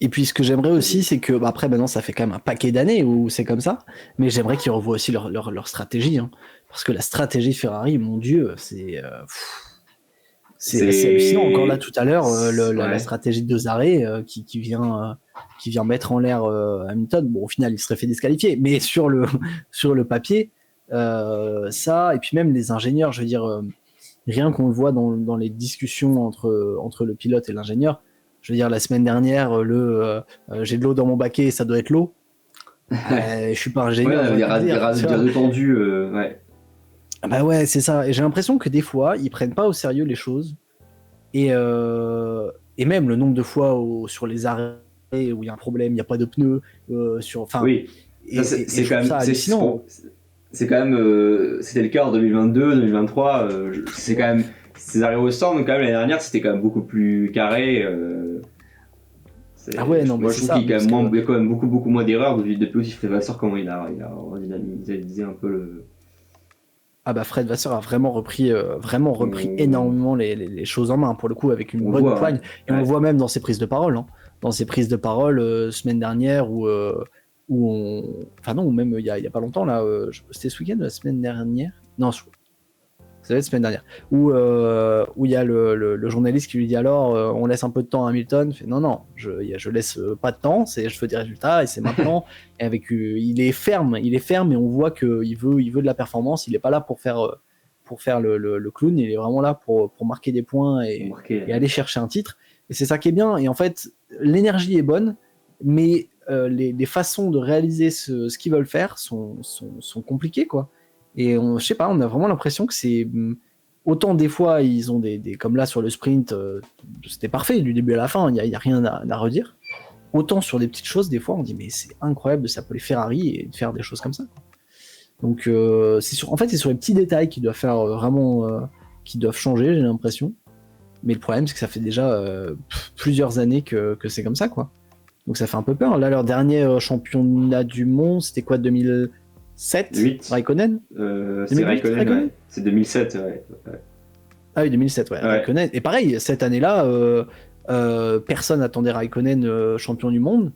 Et puis ce que j'aimerais aussi, c'est que après maintenant ça fait quand même un paquet d'années où c'est comme ça, mais j'aimerais qu'ils revoient aussi leur stratégie, hein. Parce que la stratégie Ferrari, mon Dieu, c'est hallucinant. Encore là tout à l'heure, la stratégie de 2 arrêts qui vient mettre en l'air Hamilton. Bon, au final, il serait fait disqualifier, mais sur le papier, ça et puis même les ingénieurs, je veux dire, rien qu'on le voit dans les discussions entre le pilote et l'ingénieur. Je veux dire, la semaine dernière, j'ai de l'eau dans mon baquet, ça doit être l'eau. Je suis pas ingénieur. Ouais, des radios tendus, ouais. Ah bah ouais, c'est ça. Et j'ai l'impression que des fois, ils prennent pas au sérieux les choses. Et même le nombre de fois sur les arrêts où il y a un problème, il n'y a pas de pneus, enfin, Oui, ça et je trouve ça hallucinant. c'est quand même c'était le cas en 2022, 2023. C'est quand même ces arrêts au stand. Donc quand même l'année dernière, c'était quand même beaucoup plus carré. Ah ouais, non, mais Moi, je c'est trouve ça. qu'il y a il y a quand même beaucoup moins d'erreurs depuis aussi Fred Vasseur comment il a redynamisé un peu le. Ah bah Fred Vasseur a vraiment repris énormément les choses en main, pour le coup, avec une On le bonne voit, poigne. hein. Et on le voit même dans ses prises de parole. Hein. Dans ses prises de parole semaine dernière où on. Enfin non, ou même il y a pas longtemps, là. C'était ce week-end ou la semaine dernière? Non, ça va être la semaine dernière, où il y a le journaliste qui lui dit alors on laisse un peu de temps à Hamilton. Il fait non, je laisse pas de temps, je veux des résultats et c'est maintenant. Et avec il est ferme et on voit qu'il veut de la performance. Il est pas là pour faire le clown, il est vraiment là pour marquer des points et aller chercher un titre. Et c'est ça qui est bien. Et en fait, l'énergie est bonne, mais les façons de réaliser ce qu'ils veulent faire sont compliquées, quoi. Et je sais pas, on a vraiment l'impression que c'est autant des fois ils ont comme là sur le sprint, c'était parfait du début à la fin, il y a rien à redire. Autant sur des petites choses, des fois on dit mais c'est incroyable de s'appeler Ferrari et de faire des choses comme ça. Donc en fait c'est sur les petits détails qui doivent faire vraiment, qui doivent changer, j'ai l'impression. Mais le problème c'est que ça fait déjà plusieurs années que c'est comme ça, quoi. Donc ça fait un peu peur. Là leur dernier championnat du monde, c'était quoi, 2007 8. Raikkonen. C'est Raikkonen, ouais. C'est 2007, ouais. Ah oui, 2007, ouais. Raikkonen. Et pareil, cette année-là, personne n'attendait Raikkonen champion du monde,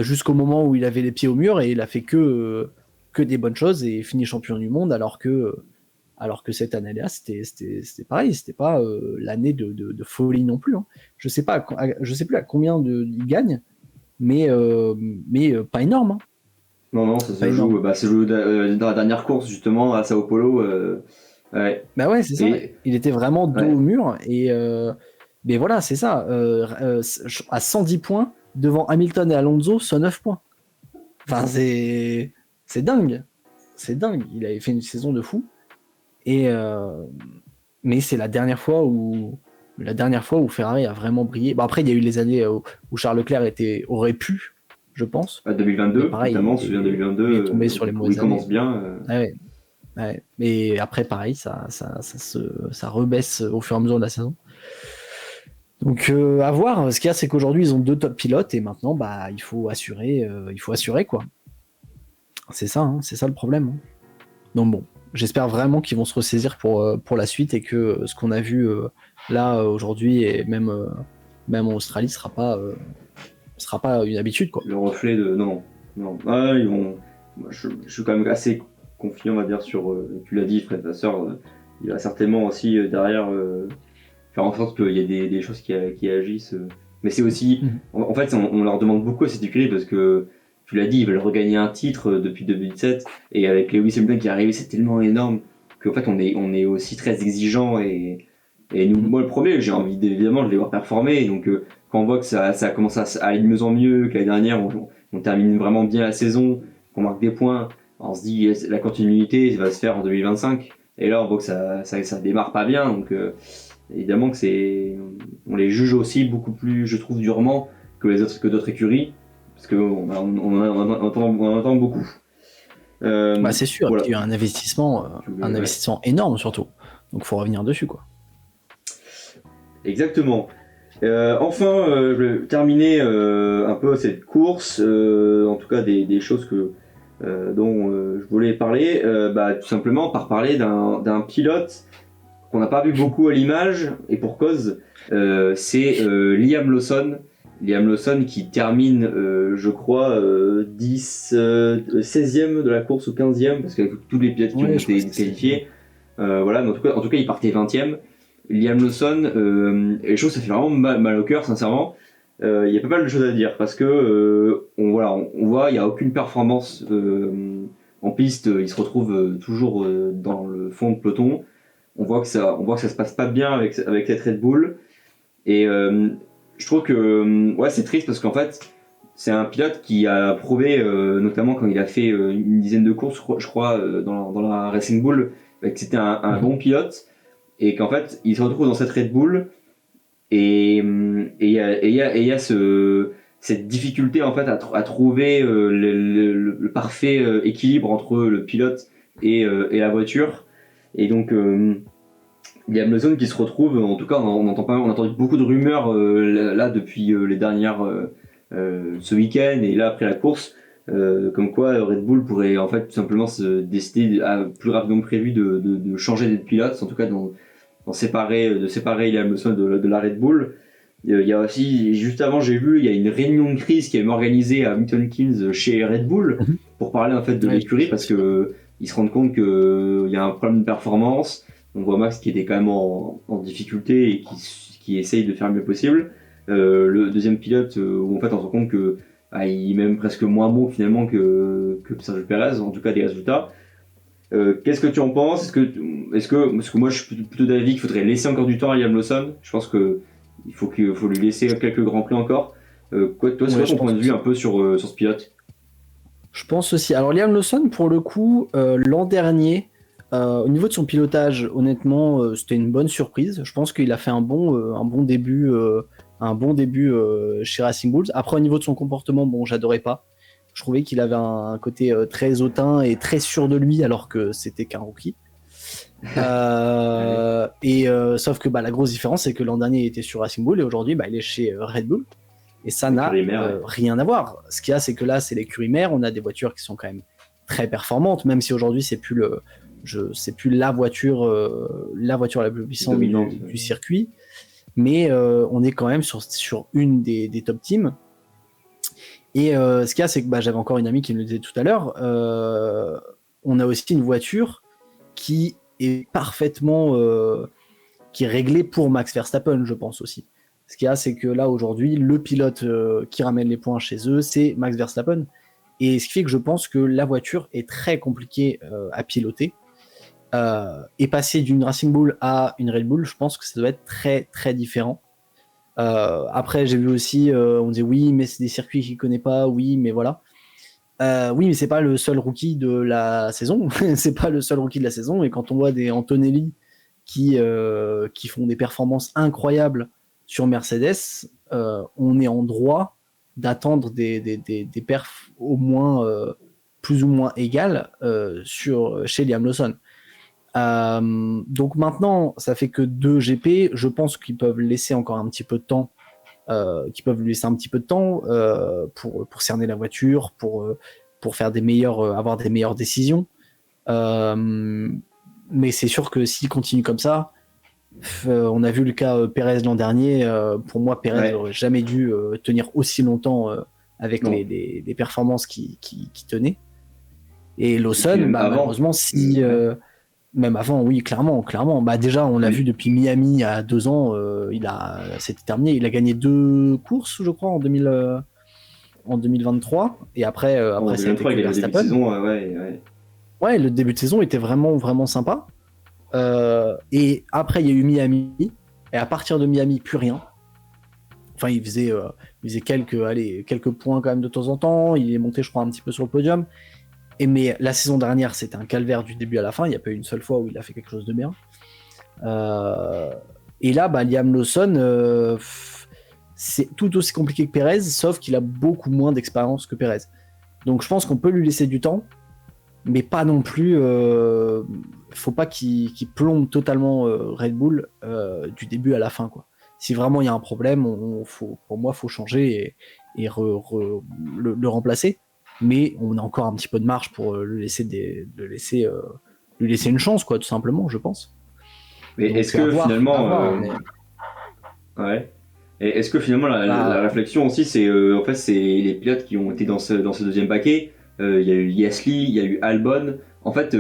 jusqu'au moment où il avait les pieds au mur et il a fait que des bonnes choses et fini champion du monde, alors que cette année-là, c'était pareil, c'était pas l'année de folie non plus. Hein. Je sais plus à combien il gagne, mais pas énorme. Hein. Non, ça se joue, dans la dernière course justement à Sao Paulo. Ouais. Bah ouais, c'est ça. Il était vraiment dos au mur mais voilà, c'est ça. À 110 points devant Hamilton et Alonso, 109 points. Enfin, c'est dingue. C'est dingue. Il avait fait une saison de fou. Mais c'est la dernière fois où Ferrari a vraiment brillé. Bon, après, il y a eu les années où Charles Leclerc aurait pu, je pense. 2022, pareil, notamment, je me souviens 2022. Il est tombé sur les mauvaises années. Il commence bien. Ouais. Mais après, pareil, ça rebaisse au fur et à mesure de la saison. Donc, à voir. Ce qu'il y a, c'est qu'aujourd'hui, ils ont 2 top pilotes et maintenant, bah, il faut assurer, quoi. C'est ça, hein, c'est ça le problème. Hein. Donc bon, j'espère vraiment qu'ils vont se ressaisir pour la suite et que ce qu'on a vu là aujourd'hui et même en Australie sera pas une habitude, quoi. Le reflet de non. Ah, ils vont. Je suis quand même assez confiant, on va dire, sur. Tu l'as dit, Fred Vasseur, il va certainement aussi derrière faire en sorte qu'il y ait des choses qui agissent. Mais c'est aussi. En fait, on leur demande beaucoup à cette écurie parce que. Tu l'as dit, ils veulent regagner un titre depuis 2007 et avec Lewis Hamilton qui est arrivé, c'est tellement énorme qu'en fait on est aussi très exigeant et nous, moi le premier, j'ai envie évidemment de les voir performer. Donc quand on voit que ça commence à aller de mieux en mieux, que l'année dernière on termine vraiment bien la saison, qu'on marque des points, on se dit la continuité va se faire en 2025 et là on voit que ça démarre pas bien. Donc évidemment que on les juge aussi beaucoup plus, je trouve, durement que d'autres écuries. Parce qu'on en entend beaucoup. C'est sûr, voilà. Il y a eu un investissement énorme surtout. Donc il faut revenir dessus, quoi. Exactement. Enfin, je vais terminer un peu cette course, en tout cas des choses dont je voulais parler, tout simplement par parler d'un pilote qu'on n'a pas vu beaucoup à l'image, et pour cause, c'est Liam Lawson. Liam Lawson qui termine, je crois, 16e de la course ou 15e, parce qu'avec tous les pilotes qui ont été qualifiés, voilà, mais en tout cas, il partait 20e. Liam Lawson, et je trouve que ça fait vraiment mal au cœur, sincèrement. Il y a pas mal de choses à dire, parce que on voit, il n'y a aucune performance en piste, il se retrouve toujours dans le fond de peloton. On voit que ça se passe pas bien avec cette Red Bull, et je trouve que c'est triste parce qu'en fait c'est un pilote qui a prouvé, notamment quand il a fait une dizaine de courses, je crois, dans la Racing Bull, que c'était un bon pilote et qu'en fait il se retrouve dans cette Red Bull et il y a cette difficulté en fait à trouver le parfait équilibre entre le pilote et la voiture. Et donc Liam Lawson qui se retrouve, en tout cas on a entendu beaucoup de rumeurs là depuis les dernières ce week-end et là après la course, comme quoi Red Bull pourrait en fait tout simplement se décider plus rapidement que prévu de changer de pilote, en tout cas de séparer Liam Lawson de la Red Bull. Il y a aussi, juste avant j'ai vu, il y a une réunion de crise qui est organisée à Milton Keynes chez Red Bull pour parler en fait de l'écurie parce que ils se rendent compte qu'il y a un problème de performance. On voit Max qui était quand même en difficulté et qui essaye de faire le mieux possible. Le deuxième pilote où en fait on se rend compte que il est même presque moins bon finalement que Sergio Perez, en tout cas des résultats. Qu'est-ce que tu en penses? Parce que moi je suis plutôt d'avis qu'il faudrait laisser encore du temps à Liam Lawson. Je pense que il faut lui laisser quelques grands prix encore. Toi, c'est quoi ton point de vue un peu sur ce pilote? Je pense aussi. Alors Liam Lawson, pour le coup, l'an dernier, au niveau de son pilotage, honnêtement, c'était une bonne surprise. Je pense qu'il a fait un bon début chez Racing Bulls. Après, au niveau de son comportement, bon, j'adorais pas. Je trouvais qu'il avait un côté très hautain et très sûr de lui, alors que c'était qu'un rookie. Sauf que la grosse différence, c'est que l'an dernier, il était sur Racing Bull et aujourd'hui, il est chez Red Bull. Et ça n'a rien à voir. Ce qu'il y a, c'est que là, c'est l'écurie mère. On a des voitures qui sont quand même très performantes, même si aujourd'hui, c'est plus la voiture la plus puissante du circuit. Mais on est quand même sur une des top teams. Et ce qu'il y a, c'est que j'avais encore une amie qui me le disait tout à l'heure. On a aussi une voiture qui est parfaitement qui est réglée pour Max Verstappen, je pense aussi. Ce qu'il y a, c'est que là, aujourd'hui, le pilote qui ramène les points chez eux, c'est Max Verstappen. Et ce qui fait que je pense que la voiture est très compliquée à piloter. Et passer d'une Racing Bull à une Red Bull, je pense que ça doit être très, très différent. Après, j'ai vu aussi, on disait oui, mais c'est des circuits qu'il ne connaît pas, oui, mais voilà. Oui, mais c'est pas le seul rookie de la saison. C'est pas le seul rookie de la saison. Et quand on voit des Antonelli qui font des performances incroyables sur Mercedes, on est en droit d'attendre des perfs au moins plus ou moins égales chez Liam Lawson. Donc maintenant, ça fait que 2 GP. Je pense qu'ils peuvent laisser encore un petit peu de temps. Pour cerner la voiture, pour faire avoir des meilleures décisions. Mais c'est sûr que s'il continue comme ça, on a vu le cas Perez l'an dernier. Pour moi, Perez n'aurait jamais dû tenir aussi longtemps avec les performances qui tenaient. Et Lawson, malheureusement, même avant, oui, clairement. Déjà, on l'a vu depuis Miami il y a 2 ans, c'était terminé. Il a gagné 2 courses, je crois, en 2023. Et après ça a été que Verstappen. Ouais, le début de saison était vraiment, vraiment sympa. Et après, il y a eu Miami. Et à partir de Miami, plus rien. Enfin, il faisait quelques points quand même de temps en temps. Il est monté, je crois, un petit peu sur le podium. Mais la saison dernière, c'était un calvaire du début à la fin. Il n'y a pas eu une seule fois où il a fait quelque chose de bien. Et là, Liam Lawson, c'est tout aussi compliqué que Perez, sauf qu'il a beaucoup moins d'expérience que Perez. Donc je pense qu'on peut lui laisser du temps, mais pas non plus. Faut pas qu'il plombe totalement Red Bull du début à la fin, quoi. Si vraiment il y a un problème, pour moi, faut changer et le remplacer. Mais on a encore un petit peu de marge pour lui laisser une chance, quoi, tout simplement, je pense. Mais donc, est-ce que finalement, ouais. Et est-ce que finalement la réflexion aussi, c'est en fait c'est les pilotes qui ont été dans ce deuxième paquet. Il y a eu Gasly, il y a eu Albon. En fait,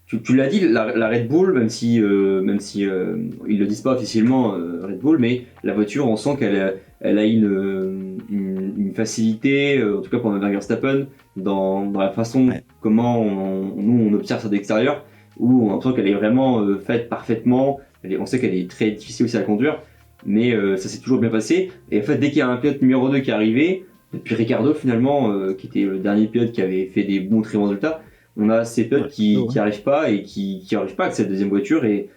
tu l'as dit, la Red Bull, même si ils le disent pas officiellement Red Bull, mais la voiture, on sent qu'elle a une facilité, en tout cas pour Verstappen, dans la façon comment nous on observe ça d'extérieur, où on sent qu'elle est vraiment faite parfaitement. On sait qu'elle est très difficile aussi à conduire, mais ça s'est toujours bien passé. Et en fait, dès qu'il y a un pilote numéro 2 qui est arrivé, depuis Ricciardo finalement, qui était le dernier pilote qui avait fait des très bons résultats, on a ces pilotes qui arrivent pas et qui arrivent pas avec cette deuxième voiture. Et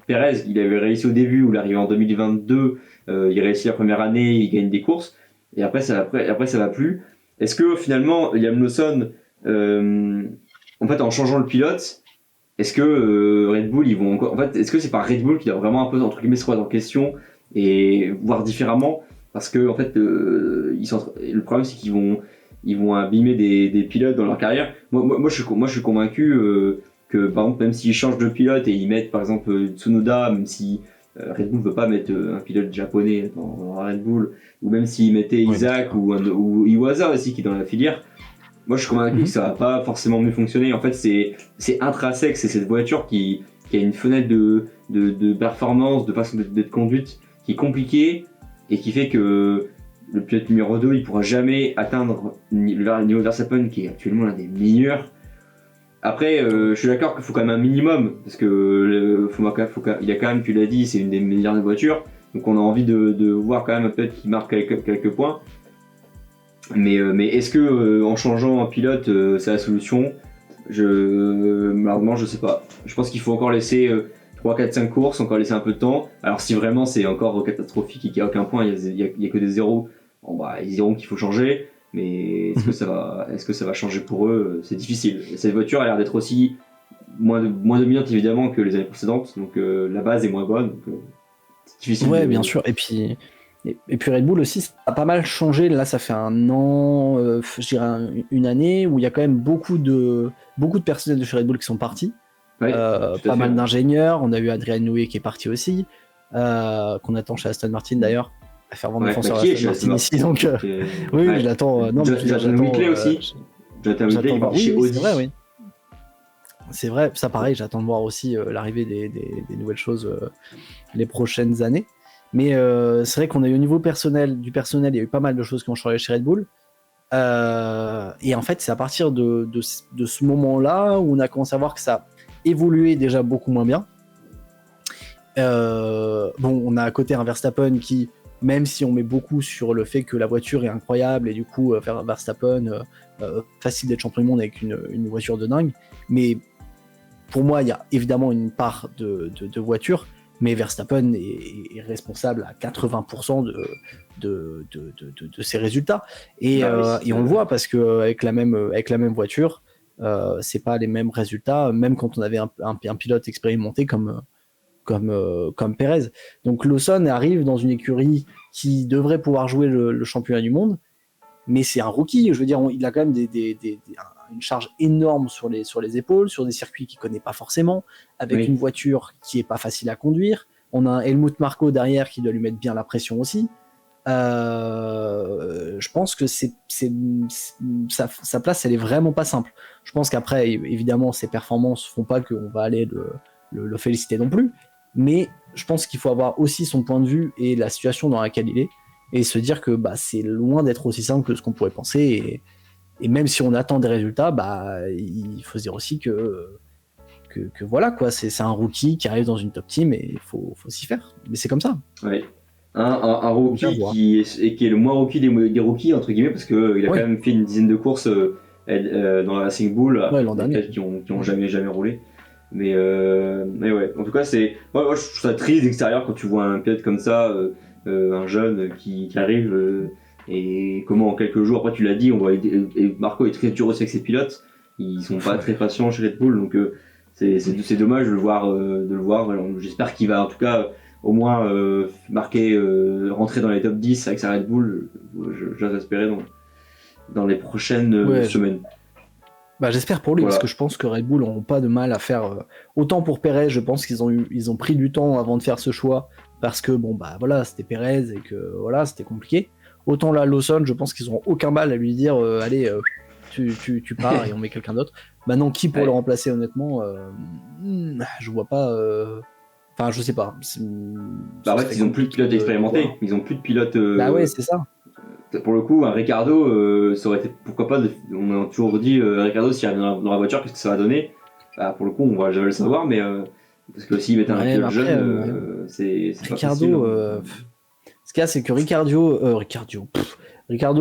Pérez, il avait réussi au début, où il arrive en 2022, il réussit la première année, il gagne des courses, et après ça va plus. Est-ce que finalement, Liam Lawson, en fait, en changeant le pilote, est-ce que Red Bull, ils vont encore, en fait, est-ce que c'est pas Red Bull qui doit vraiment un peu entre guillemets se remettre en question et voir différemment, parce que en fait, le problème c'est qu'ils vont abîmer des pilotes dans leur carrière. Moi, je suis convaincu que par exemple, même s'ils changent de pilote et ils mettent par exemple Tsunoda, même si Red Bull ne veut pas mettre un pilote japonais dans Red Bull, ou même s'ils mettaient Isaac ou Iwasa aussi qui est dans la filière, moi je suis convaincu que ça va pas forcément mieux fonctionner. En fait, c'est intrinsèque, c'est cette voiture qui a une fenêtre de performance, de façon d'être conduite qui est compliquée et qui fait que le pilote numéro 2 il pourra jamais atteindre le niveau Verstappen qui est actuellement l'un des meilleurs. Après, je suis d'accord qu'il faut quand même un minimum, parce que il y a quand même, tu l'as dit, c'est une des meilleures voitures, donc on a envie de voir quand même un pilote qui marque quelques points. Mais est-ce que en changeant un pilote, c'est la solution ? Malheureusement, je sais pas. Je pense qu'il faut encore laisser 3, 4, 5 courses, encore laisser un peu de temps. Alors si vraiment c'est encore catastrophique et qu'il n'y a aucun point, il y a que des zéros, bon, bah, ils diront qu'il faut changer. Mais est-ce que ça va changer pour eux ? C'est difficile. Cette voiture a l'air d'être aussi moins dominante évidemment que les années précédentes, donc la base est moins bonne. Donc, c'est difficile. Ouais, bien sûr. Et puis Red Bull aussi, ça a pas mal changé. Là, ça fait un an, je dirais une année, où il y a quand même beaucoup de personnels de chez Red Bull qui sont partis. Ouais, pas mal d'ingénieurs. On a eu Adrian Newey qui est parti aussi, qu'on attend chez Aston Martin d'ailleurs. À faire vendre défenseur Aston Martin ici, donc oui, je l'attends. Non, Jonathan Whitley aussi. Jonathan Whitley chez Audi. C'est vrai, oui. C'est vrai, ça pareil, j'attends de voir aussi l'arrivée des nouvelles choses les prochaines années. Mais c'est vrai qu'on a eu au niveau du personnel, il y a eu pas mal de choses qui ont changé chez Red Bull. Et en fait, c'est à partir de ce moment-là où on a commencé à voir que ça a évolué déjà beaucoup moins bien. On a à côté un Verstappen qui, même si on met beaucoup sur le fait que la voiture est incroyable et du coup Verstappen facile d'être champion du monde avec une voiture de dingue, mais pour moi il y a évidemment une part de voiture, mais Verstappen est responsable à 80% de ses résultats et on le voit parce que avec la même voiture c'est pas les mêmes résultats, même quand on avait un pilote expérimenté comme Pérez. Donc Lawson arrive dans une écurie qui devrait pouvoir jouer le championnat du monde, mais c'est un rookie. Je veux dire, il a quand même une charge énorme sur les épaules, sur des circuits qu'il connaît pas forcément, avec une voiture qui est pas facile à conduire. On a un Helmut Marko derrière qui doit lui mettre bien la pression aussi. Je pense que sa place, elle est vraiment pas simple. Je pense qu'après, évidemment, ses performances font pas qu'on va aller le féliciter non plus. Mais je pense qu'il faut avoir aussi son point de vue et la situation dans laquelle il est et se dire que c'est loin d'être aussi simple que ce qu'on pourrait penser et même si on attend des résultats, il faut se dire aussi que voilà quoi, c'est un rookie qui arrive dans une top team et il faut s'y faire. Mais c'est comme ça. Ouais. Un rookie qui est le moins rookie des rookies entre guillemets parce que il a quand même fait une dizaine de courses dans la Racing Bull qui ont jamais roulé. Mais ouais, en tout cas, moi je trouve ça triste d'extérieur quand tu vois un pilote comme ça, un jeune qui arrive et comment en quelques jours, après tu l'as dit, on voit et Marco est très dur aussi avec ses pilotes, ils sont pas très patients chez Red Bull, donc c'est dommage de le voir. Alors, j'espère qu'il va en tout cas au moins rentrer dans les top 10 avec sa Red Bull, j'ose espérer dans les prochaines semaines. J'espère pour lui, parce que je pense que Red Bull n'ont pas de mal à faire. Autant pour Pérez, je pense qu'ils ont pris du temps avant de faire ce choix, parce que c'était Pérez et que c'était compliqué. Autant là, Lawson, je pense qu'ils n'auront aucun mal à lui dire allez, tu pars et on met quelqu'un d'autre. Maintenant, qui pour le remplacer, honnêtement, je vois pas. Enfin, je sais pas. En fait, ils n'ont plus de pilotes expérimentés. Ils n'ont plus de pilotes. Ouais, c'est ça. Pour le coup, un Ricciardo, ça aurait été pourquoi pas. On a toujours dit Ricciardo s'il arrive dans la voiture, qu'est-ce que ça va donner ? Pour le coup, on va jamais le savoir, mais parce que s'ils mettent un pilote jeune, c'est Ricciardo. pas facile. Ce qu'il y a, c'est que Ricciardo,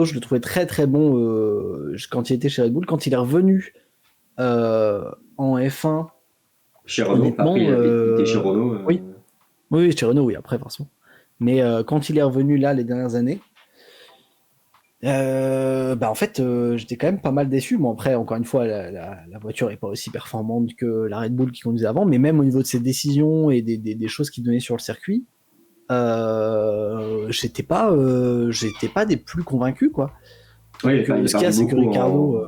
je le trouvais très très bon quand il était chez Red Bull. Quand il est revenu En F1, Chez Renault, honnêtement, après il était chez Renault. oui, oui, chez Renault, oui, après, forcément. Mais quand il est revenu là les dernières années, bah en fait, j'étais quand même pas mal déçu. Bon, après, encore une fois, la voiture est pas aussi performante que la Red Bull qui conduisait avant, mais même au niveau de ses décisions et des choses qu'il donnait sur le circuit, j'étais pas des plus convaincus, quoi. Oui, Donc, enfin, il est ce qu'il y a, parti c'est que beaucoup Ricardo,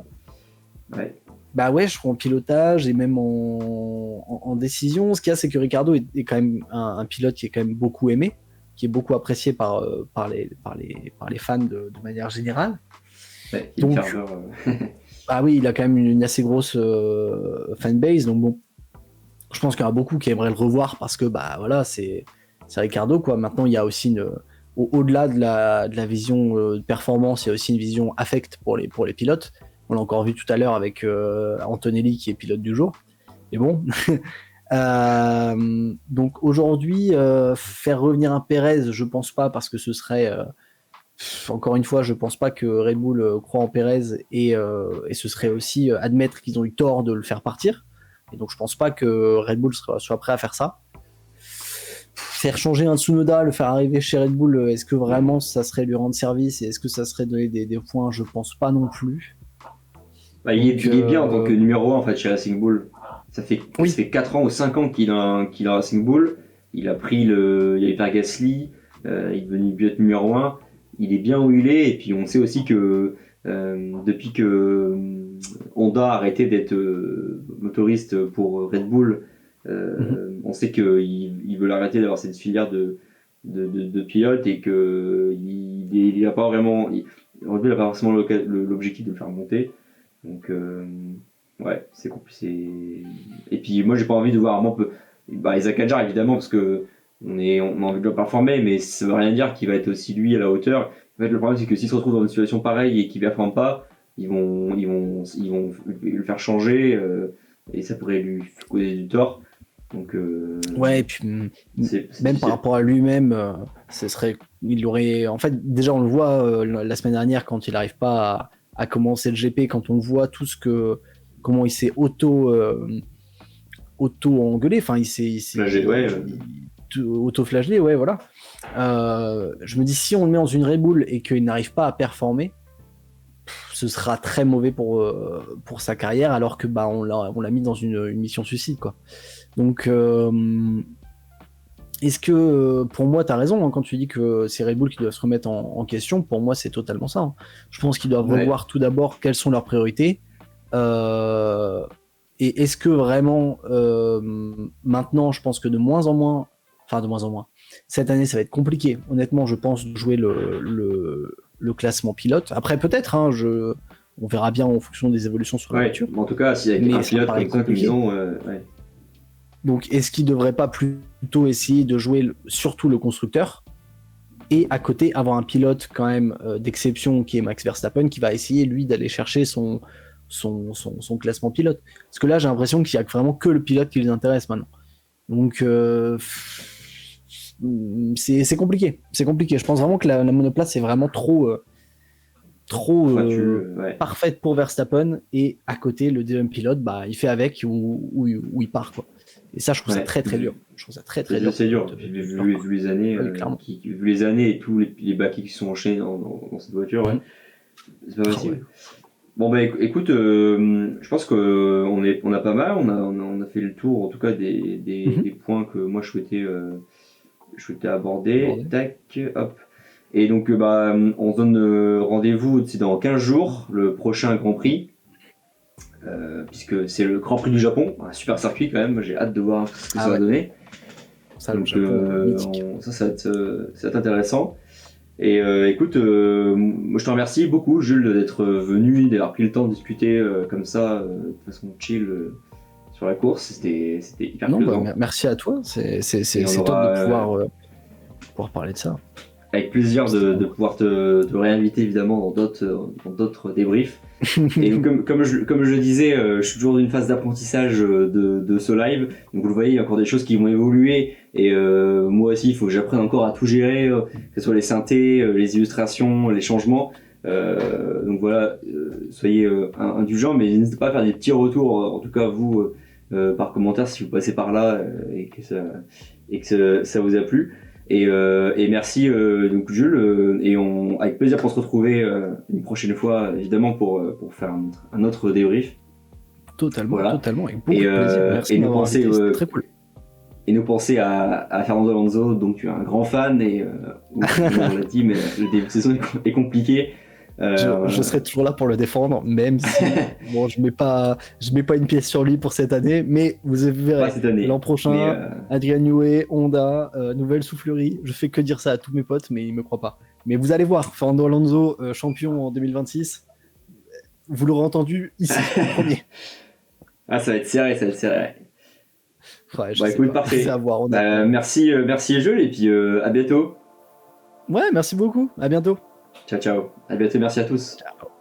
ouais. bah ouais, je crois en pilotage et même en décision. Ce qu'il y a, c'est que Ricardo est quand même un pilote qui est quand même beaucoup aimé, qui est beaucoup apprécié par les fans de manière générale. Ouais, Kim Donc, Farber, ah oui, il a quand même une assez grosse fanbase. Donc bon, je pense qu'il y en a beaucoup qui aimeraient le revoir parce que bah voilà, c'est Ricardo, quoi. Maintenant, il y a aussi au-delà de la vision de performance, il y a aussi une vision affect pour les pilotes. On l'a encore vu tout à l'heure avec Antonelli qui est pilote du jour. Mais bon. Donc aujourd'hui, faire revenir un Pérez, je pense pas parce que ce serait encore une fois, je pense pas que Red Bull croit en Pérez et ce serait aussi admettre qu'ils ont eu tort de le faire partir. Et donc je pense pas que Red Bull soit prêt à faire ça. Faire changer un Tsunoda, le faire arriver chez Red Bull, est-ce que vraiment ça serait lui rendre service et est-ce que ça serait donner des points? Je pense pas non plus. bah, Donc, il est bien en tant que numéro 1 en fait chez Racing Bull. Ça oui. fait 4 ans ou 5 ans qu'il a Racing Bull. Il a pris il a eu par Gasly, il est devenu pilote numéro 1. Il est bien où il est, et puis on sait aussi que depuis que Honda a arrêté d'être motoriste pour Red Bull, on sait qu'il veut arrêter d'avoir cette filière de pilotes et que il a pas vraiment, Red Bull n'a pas forcément l'objectif de le faire monter. Donc ouais, c'est compliqué. Et puis moi j'ai pas envie de voir un peu, bah, Isaac Hadjar évidemment parce que on a envie de le performer, mais ça veut rien dire qu'il va être aussi lui à la hauteur. En fait, le problème c'est que s'il se retrouve dans une situation pareille et qu'il ne performe pas, ils vont le faire changer et ça pourrait lui causer du tort. Donc ouais, et puis même par rapport à lui-même, il aurait, en fait, déjà on le voit la semaine dernière quand il n'arrive pas à commencer le GP, quand on voit comment il s'est auto engueulé, enfin il s'est ouais, auto-flagellé, ouais, voilà. Je me dis, si on le met dans une Red Bull et qu'il n'arrive pas à performer, ce sera très mauvais pour sa carrière, alors que bah on l'a mis dans une mission suicide, quoi. Donc est-ce que pour moi t'as raison hein, quand tu dis que c'est Red Bull qui doit se remettre en question? Pour moi c'est totalement ça, hein. Je pense qu'ils doivent revoir tout d'abord quelles sont leurs priorités, et est-ce que vraiment maintenant je pense que de moins en moins cette année ça va être compliqué, honnêtement. Je pense jouer le classement pilote. Après peut-être hein, on verra bien en fonction des évolutions sur la voiture. En tout cas s'il y a un pilote comme ça, comme ils ont ouais. Donc est-ce qu'il ne devrait pas plutôt essayer de jouer surtout le constructeur et à côté avoir un pilote quand même d'exception qui est Max Verstappen, qui va essayer lui d'aller chercher son classement pilote? Parce que là j'ai l'impression qu'il n'y a vraiment que le pilote qui les intéresse maintenant. Donc c'est compliqué. Je pense vraiment que la monoplace est vraiment trop parfaite pour Verstappen, et à côté le deuxième pilote bah il fait avec ou il part, quoi. Et ça je trouve ça très très dur. Je trouve ça très dur. C'est dur. Vu les années, vu les années et tous les baquets qui sont enchaînés dans cette voiture, ouais. C'est pas facile. Ouais. Bon bah écoute, je pense qu'on a pas mal, on a fait le tour en tout cas des points que moi je souhaitais aborder. Tac, hop. Et donc bah on se donne rendez-vous dans 15 jours, le prochain Grand Prix, puisque c'est le Grand Prix du Japon, un super circuit quand même. J'ai hâte de voir ce que ça va donner. Ça, donc ça va être intéressant. Et écoute, moi je te remercie beaucoup Jules d'être venu, d'avoir pris le temps de discuter comme ça de façon chill sur la course. C'était hyper plaisant. Bah, merci à toi, c'est top de pouvoir parler de ça. Avec plaisir de pouvoir te réinviter évidemment dans d'autres débriefs. Et donc, comme je le disais, je suis toujours dans une phase d'apprentissage de ce live. Donc vous le voyez, il y a encore des choses qui vont évoluer. Et moi aussi, il faut que j'apprenne encore à tout gérer, que ce soit les synthés, les illustrations, les changements. Donc voilà, soyez indulgents, mais n'hésitez pas à faire des petits retours, en tout cas vous, par commentaire si vous passez par là et que ça vous a plu. Et merci donc Jules, et avec plaisir pour se retrouver une prochaine fois, évidemment pour faire un autre débrief. Totalement, Voilà. totalement, avec beaucoup de plaisir. Merci de m'avoir invité, c'était très cool. Et nous penser à Fernando Alonso, donc tu es un grand fan, et on l'a dit, mais le début de saison est compliqué. Je serai toujours là pour le défendre, même si bon, je mets pas une pièce sur lui pour cette année, mais vous verrez l'an prochain, Adrian Newey, Honda, nouvelle soufflerie. Je fais que dire ça à tous mes potes, mais ils me croient pas. Mais vous allez voir, Fernando Alonso, champion en 2026, vous l'aurez entendu ici, premier. Ah, ça va être serré. Ouais, écoute, parfait. À voir, merci Jules, et puis à bientôt. Ouais, merci beaucoup. À bientôt. Ciao. À bientôt, merci à tous. Ciao.